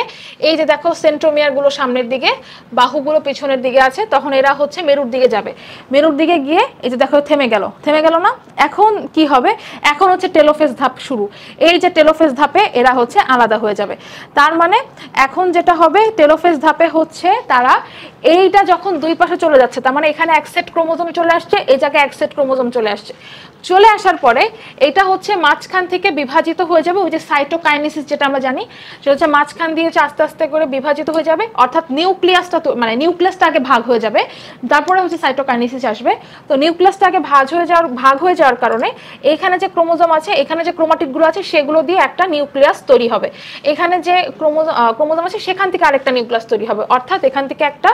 এই যে দেখো সেন্ট্রোমিয়ার গুলো সামনের দিকে, বাহুগুলো পেছনের দিকে আছে, তখন এরা হচ্ছে মেরুর দিকে যাবে। মেরুর দিকে গিয়ে এই যে দেখো থেমে গেল, থেমে গেল না? এখন কি হবে? এখন হচ্ছে টেলোফেজ ধাপ শুরু। এই যে টেলোফেজ ধাপে এরা হচ্ছে আলাদা হয়ে যাবে। তার মানে এখন যেটা হবে টেলোফেজ ধাপে হচ্ছে তারা এইটা যখন দুই পাশে চলে যাচ্ছে, তার মানে এখানে এক সেট ক্রোমোজোম চলে আসছে, এই জায়গায় এক সেট ক্রোমোজোম চলে আসছে। চলে আসার পরে এটা হচ্ছে মাঝখান থেকে বিভাজিত হয়ে যাবে। ওই যে সাইটোকাইনেসিস যেটা আমরা জানি, সেটা হচ্ছে মাঝখান দিয়ে হচ্ছে আস্তে আস্তে করে বিভাজিত হয়ে যাবে, অর্থাৎ নিউক্লিয়াসটা মানে নিউক্লিয়াসটা আগে ভাগ হয়ে যাবে, তারপরে হচ্ছে সাইটোকাইনেসিস আসবে। তো নিউক্লিয়াসটা আগে ভাগ হয়ে যাওয়ার কারণে এখানে যে ক্রোমোজোম আছে, এখানে যে ক্রোমাটিডগুলো আছে সেগুলো দিয়ে একটা নিউক্লিয়াস তৈরি হবে। এখানে যে ক্রোমোজোম আছে সেখান থেকে আরেকটা নিউক্লিয়াস তৈরি হবে, অর্থাৎ এখান থেকে একটা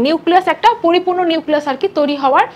নিউক্লিয়াস, একটা পরিপূর্ণ নিউক্লিয়াস আর কি তৈরি হওয়ার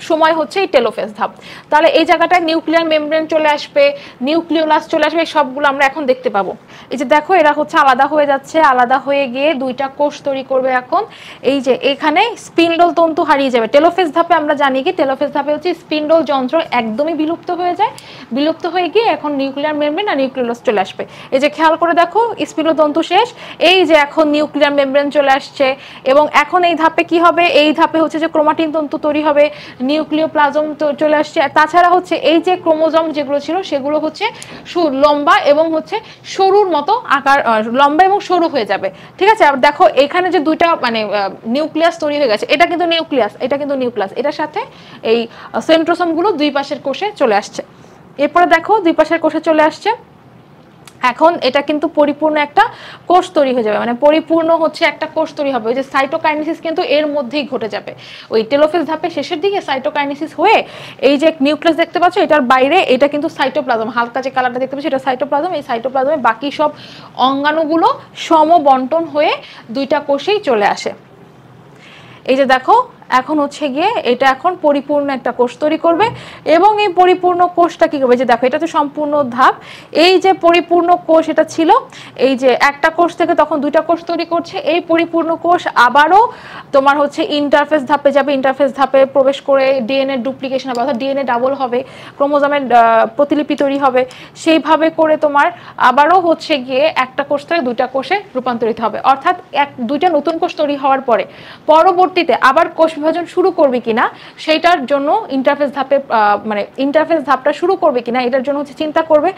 সময় হচ্ছে এই টেলোফেজ ধাপ। তাহলে এই জায়গাটায় নিউক্লিয়ার মেমব্রেন চলে আসবে, নিউক্লিওলাস চলে আসবে, সবগুলো আমরা এখন দেখতে পাবো। এই যে দেখো এরা হচ্ছে আলাদা হয়ে যাচ্ছে, আলাদা হয়ে গিয়ে দুইটা কোষ তৈরি করবে। এখন এই যে এখানে স্পিন্ডল তন্তু হারিয়ে যাবে। টেলোফেজ ধাপে আমরা জানি কি টেলোফেজ ধাপে হচ্ছে স্পিন্ডল যন্ত্র একদমই বিলুপ্ত হয়ে যায়, বিলুপ্ত হয়ে গিয়ে এখন নিউক্লিয়ার মেমব্রেন আর নিউক্লিওলাস চলে আসবে। এই যে খেয়াল করে দেখো স্পিন্ডল তন্তু শেষ, এই যে এখন নিউক্লিয়ার মেমব্রেন চলে আসছে। এবং এখন এই ধাপে কি হবে? এই ধাপে হচ্ছে যে ক্রোমাটিন তন্তু তৈরি হবে, নিউক্লিওপ্লাজম চলে আসছে। তাছাড়া হচ্ছে এই যে ক্রোমোজোম যেগুলো ছিল সেগুলো হচ্ছে লম্বা এবং হচ্ছে সরুর মতো আকার, লম্বা এবং সরু হয়ে যাবে। ঠিক আছে? আর দেখো এখানে যে দুইটা মানে নিউক্লিয়াস তৈরি হয়ে গেছে, এটা কিন্তু নিউক্লিয়াস, এটা কিন্তু নিউক্লিয়াস, এটার সাথে এই সেন্ট্রোসোম গুলো দুই পাশের কোষে চলে আসছে। এরপরে দেখো দুই পাশের কোষে চলে আসছে। এখন এটা কিন্তু পরিপূর্ণ একটা কোষ তৈরি হয়ে যাবে, মানে পরিপূর্ণ হচ্ছে একটা কোষ তৈরি হবে। ওই যে সাইটোকাইনেসিস কিন্তু এর মধ্যেই ঘটে যাবে, ওই টেলোফেজ ধাপের শেষের দিকে সাইটোকাইনেসিস হয়ে এই যে নিউক্লিয়াস দেখতে পাচ্ছ এটার বাইরে এটা কিন্তু সাইটোপ্লাজম, হালকা যে কালারটা দেখতে পাচ্ছ এটা সাইটোপ্লাজম। এই সাইটোপ্লাজমে বাকি সব অঙ্গাণুগুলো সমবন্টন হয়ে দুইটা কোষেই চলে আসে। এই যে দেখো এখন হচ্ছে গিয়ে এটা এখন পরিপূর্ণ একটা কোষ তৈরি করবে, এবং এই পরিপূর্ণ কোষটা কি করবে, যে দেখো এটা তো সম্পূর্ণ ধাপ। এই যে পরিপূর্ণ কোষ এটা ছিল, এই যে একটা কোষ থেকে তখন দুইটা কোষ তৈরি করছে, এই পরিপূর্ণ কোষ আবারও তোমার হচ্ছে ইন্টারফেস ধাপে যাবে, ইন্টারফেস ধাপে প্রবেশ করে ডিএনএ ডুপ্লিকেশন হবে, অর্থাৎ ডিএনএ ডাবল হবে, ক্রোমোজোমের প্রতিলিপি তৈরি হবে, সেইভাবে করে তোমার আবারও হচ্ছে গিয়ে একটা কোষ থেকে দুইটা কোষে রূপান্তরিত হবে। অর্থাৎ দুইটা নতুন কোষ তৈরি হওয়ার পরে পরবর্তীতে আবার কোষ বিভাজন শুরু করবে কিনা সেইটার জন্য ইন্টারফেস ধাপে মানে ইন্টারফেস ধাপটা শুরু করবে কিনা এটার জন্য হচ্ছে চিন্তা করবে।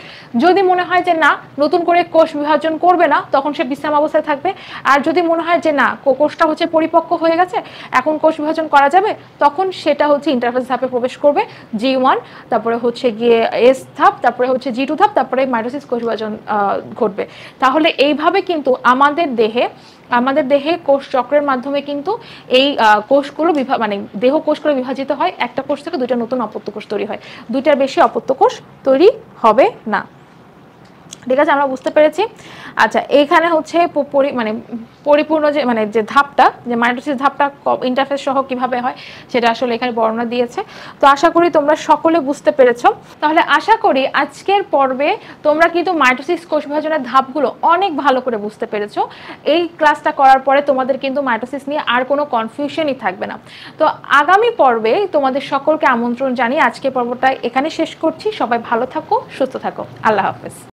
যদি মনে হয় যে না নতুন করে কোষ বিভাজন করবে না তখন সে বিশ্রাম অবস্থায় থাকবে, আর যদি মনে হয় যে না কোষটা হচ্ছে পরিপক্ক হয়ে গেছে এখন কোষ বিভাজন করা যাবে তখন সেটা হচ্ছে ইন্টারফেস ধাপে প্রবেশ করবে, G1, তারপরে হচ্ছে গিয়ে S ধাপ, তারপরে হচ্ছে G2 ধাপ, তারপরে মাইটোসিস কোষ বিভাজন ঘটবে। তাহলে এইভাবে কিন্তু আমাদের দেহে কোষ চক্রের মাধ্যমে কিন্তু এই কোষগুলো মানে দেহ কোষগুলো বিভাজিত হয়, একটা কোষ থেকে দুইটা নতুন অপত্য কোষ তৈরি হয়, দুইটার বেশি অপত্য কোষ তৈরি হবে না। ঠিক আছে, আমরা বুঝতে পেরেছি। আচ্ছা, এইখানে হচ্ছে মানে পরিপূর্ণ যে মানে যে ধাপটা, যে মাইটোসিস ধাপটা ইন্টারফেস সহ কিভাবে হয় সেটা আসলে এখানে বর্ণনা দিয়েছে। তো আশা করি তোমরা সকলে বুঝতে পেরেছো। তাহলে আশা করি আজকের পর্বে তোমরা কিন্তু মাইটোসিস কোষ বিভাজনের ধাপগুলো অনেক ভালো করে বুঝতে পেরেছো। এই ক্লাসটা করার পরে তোমাদের কিন্তু মাইটোসিস নিয়ে আর কোনো কনফিউশনই থাকবে না। তো আগামী পর্বে তোমাদের সকলকে আমন্ত্রণ জানিয়ে আজকের পর্বটা এখানে শেষ করছি। সবাই ভালো থাকো, সুস্থ থাকো, আল্লাহ হাফেজ।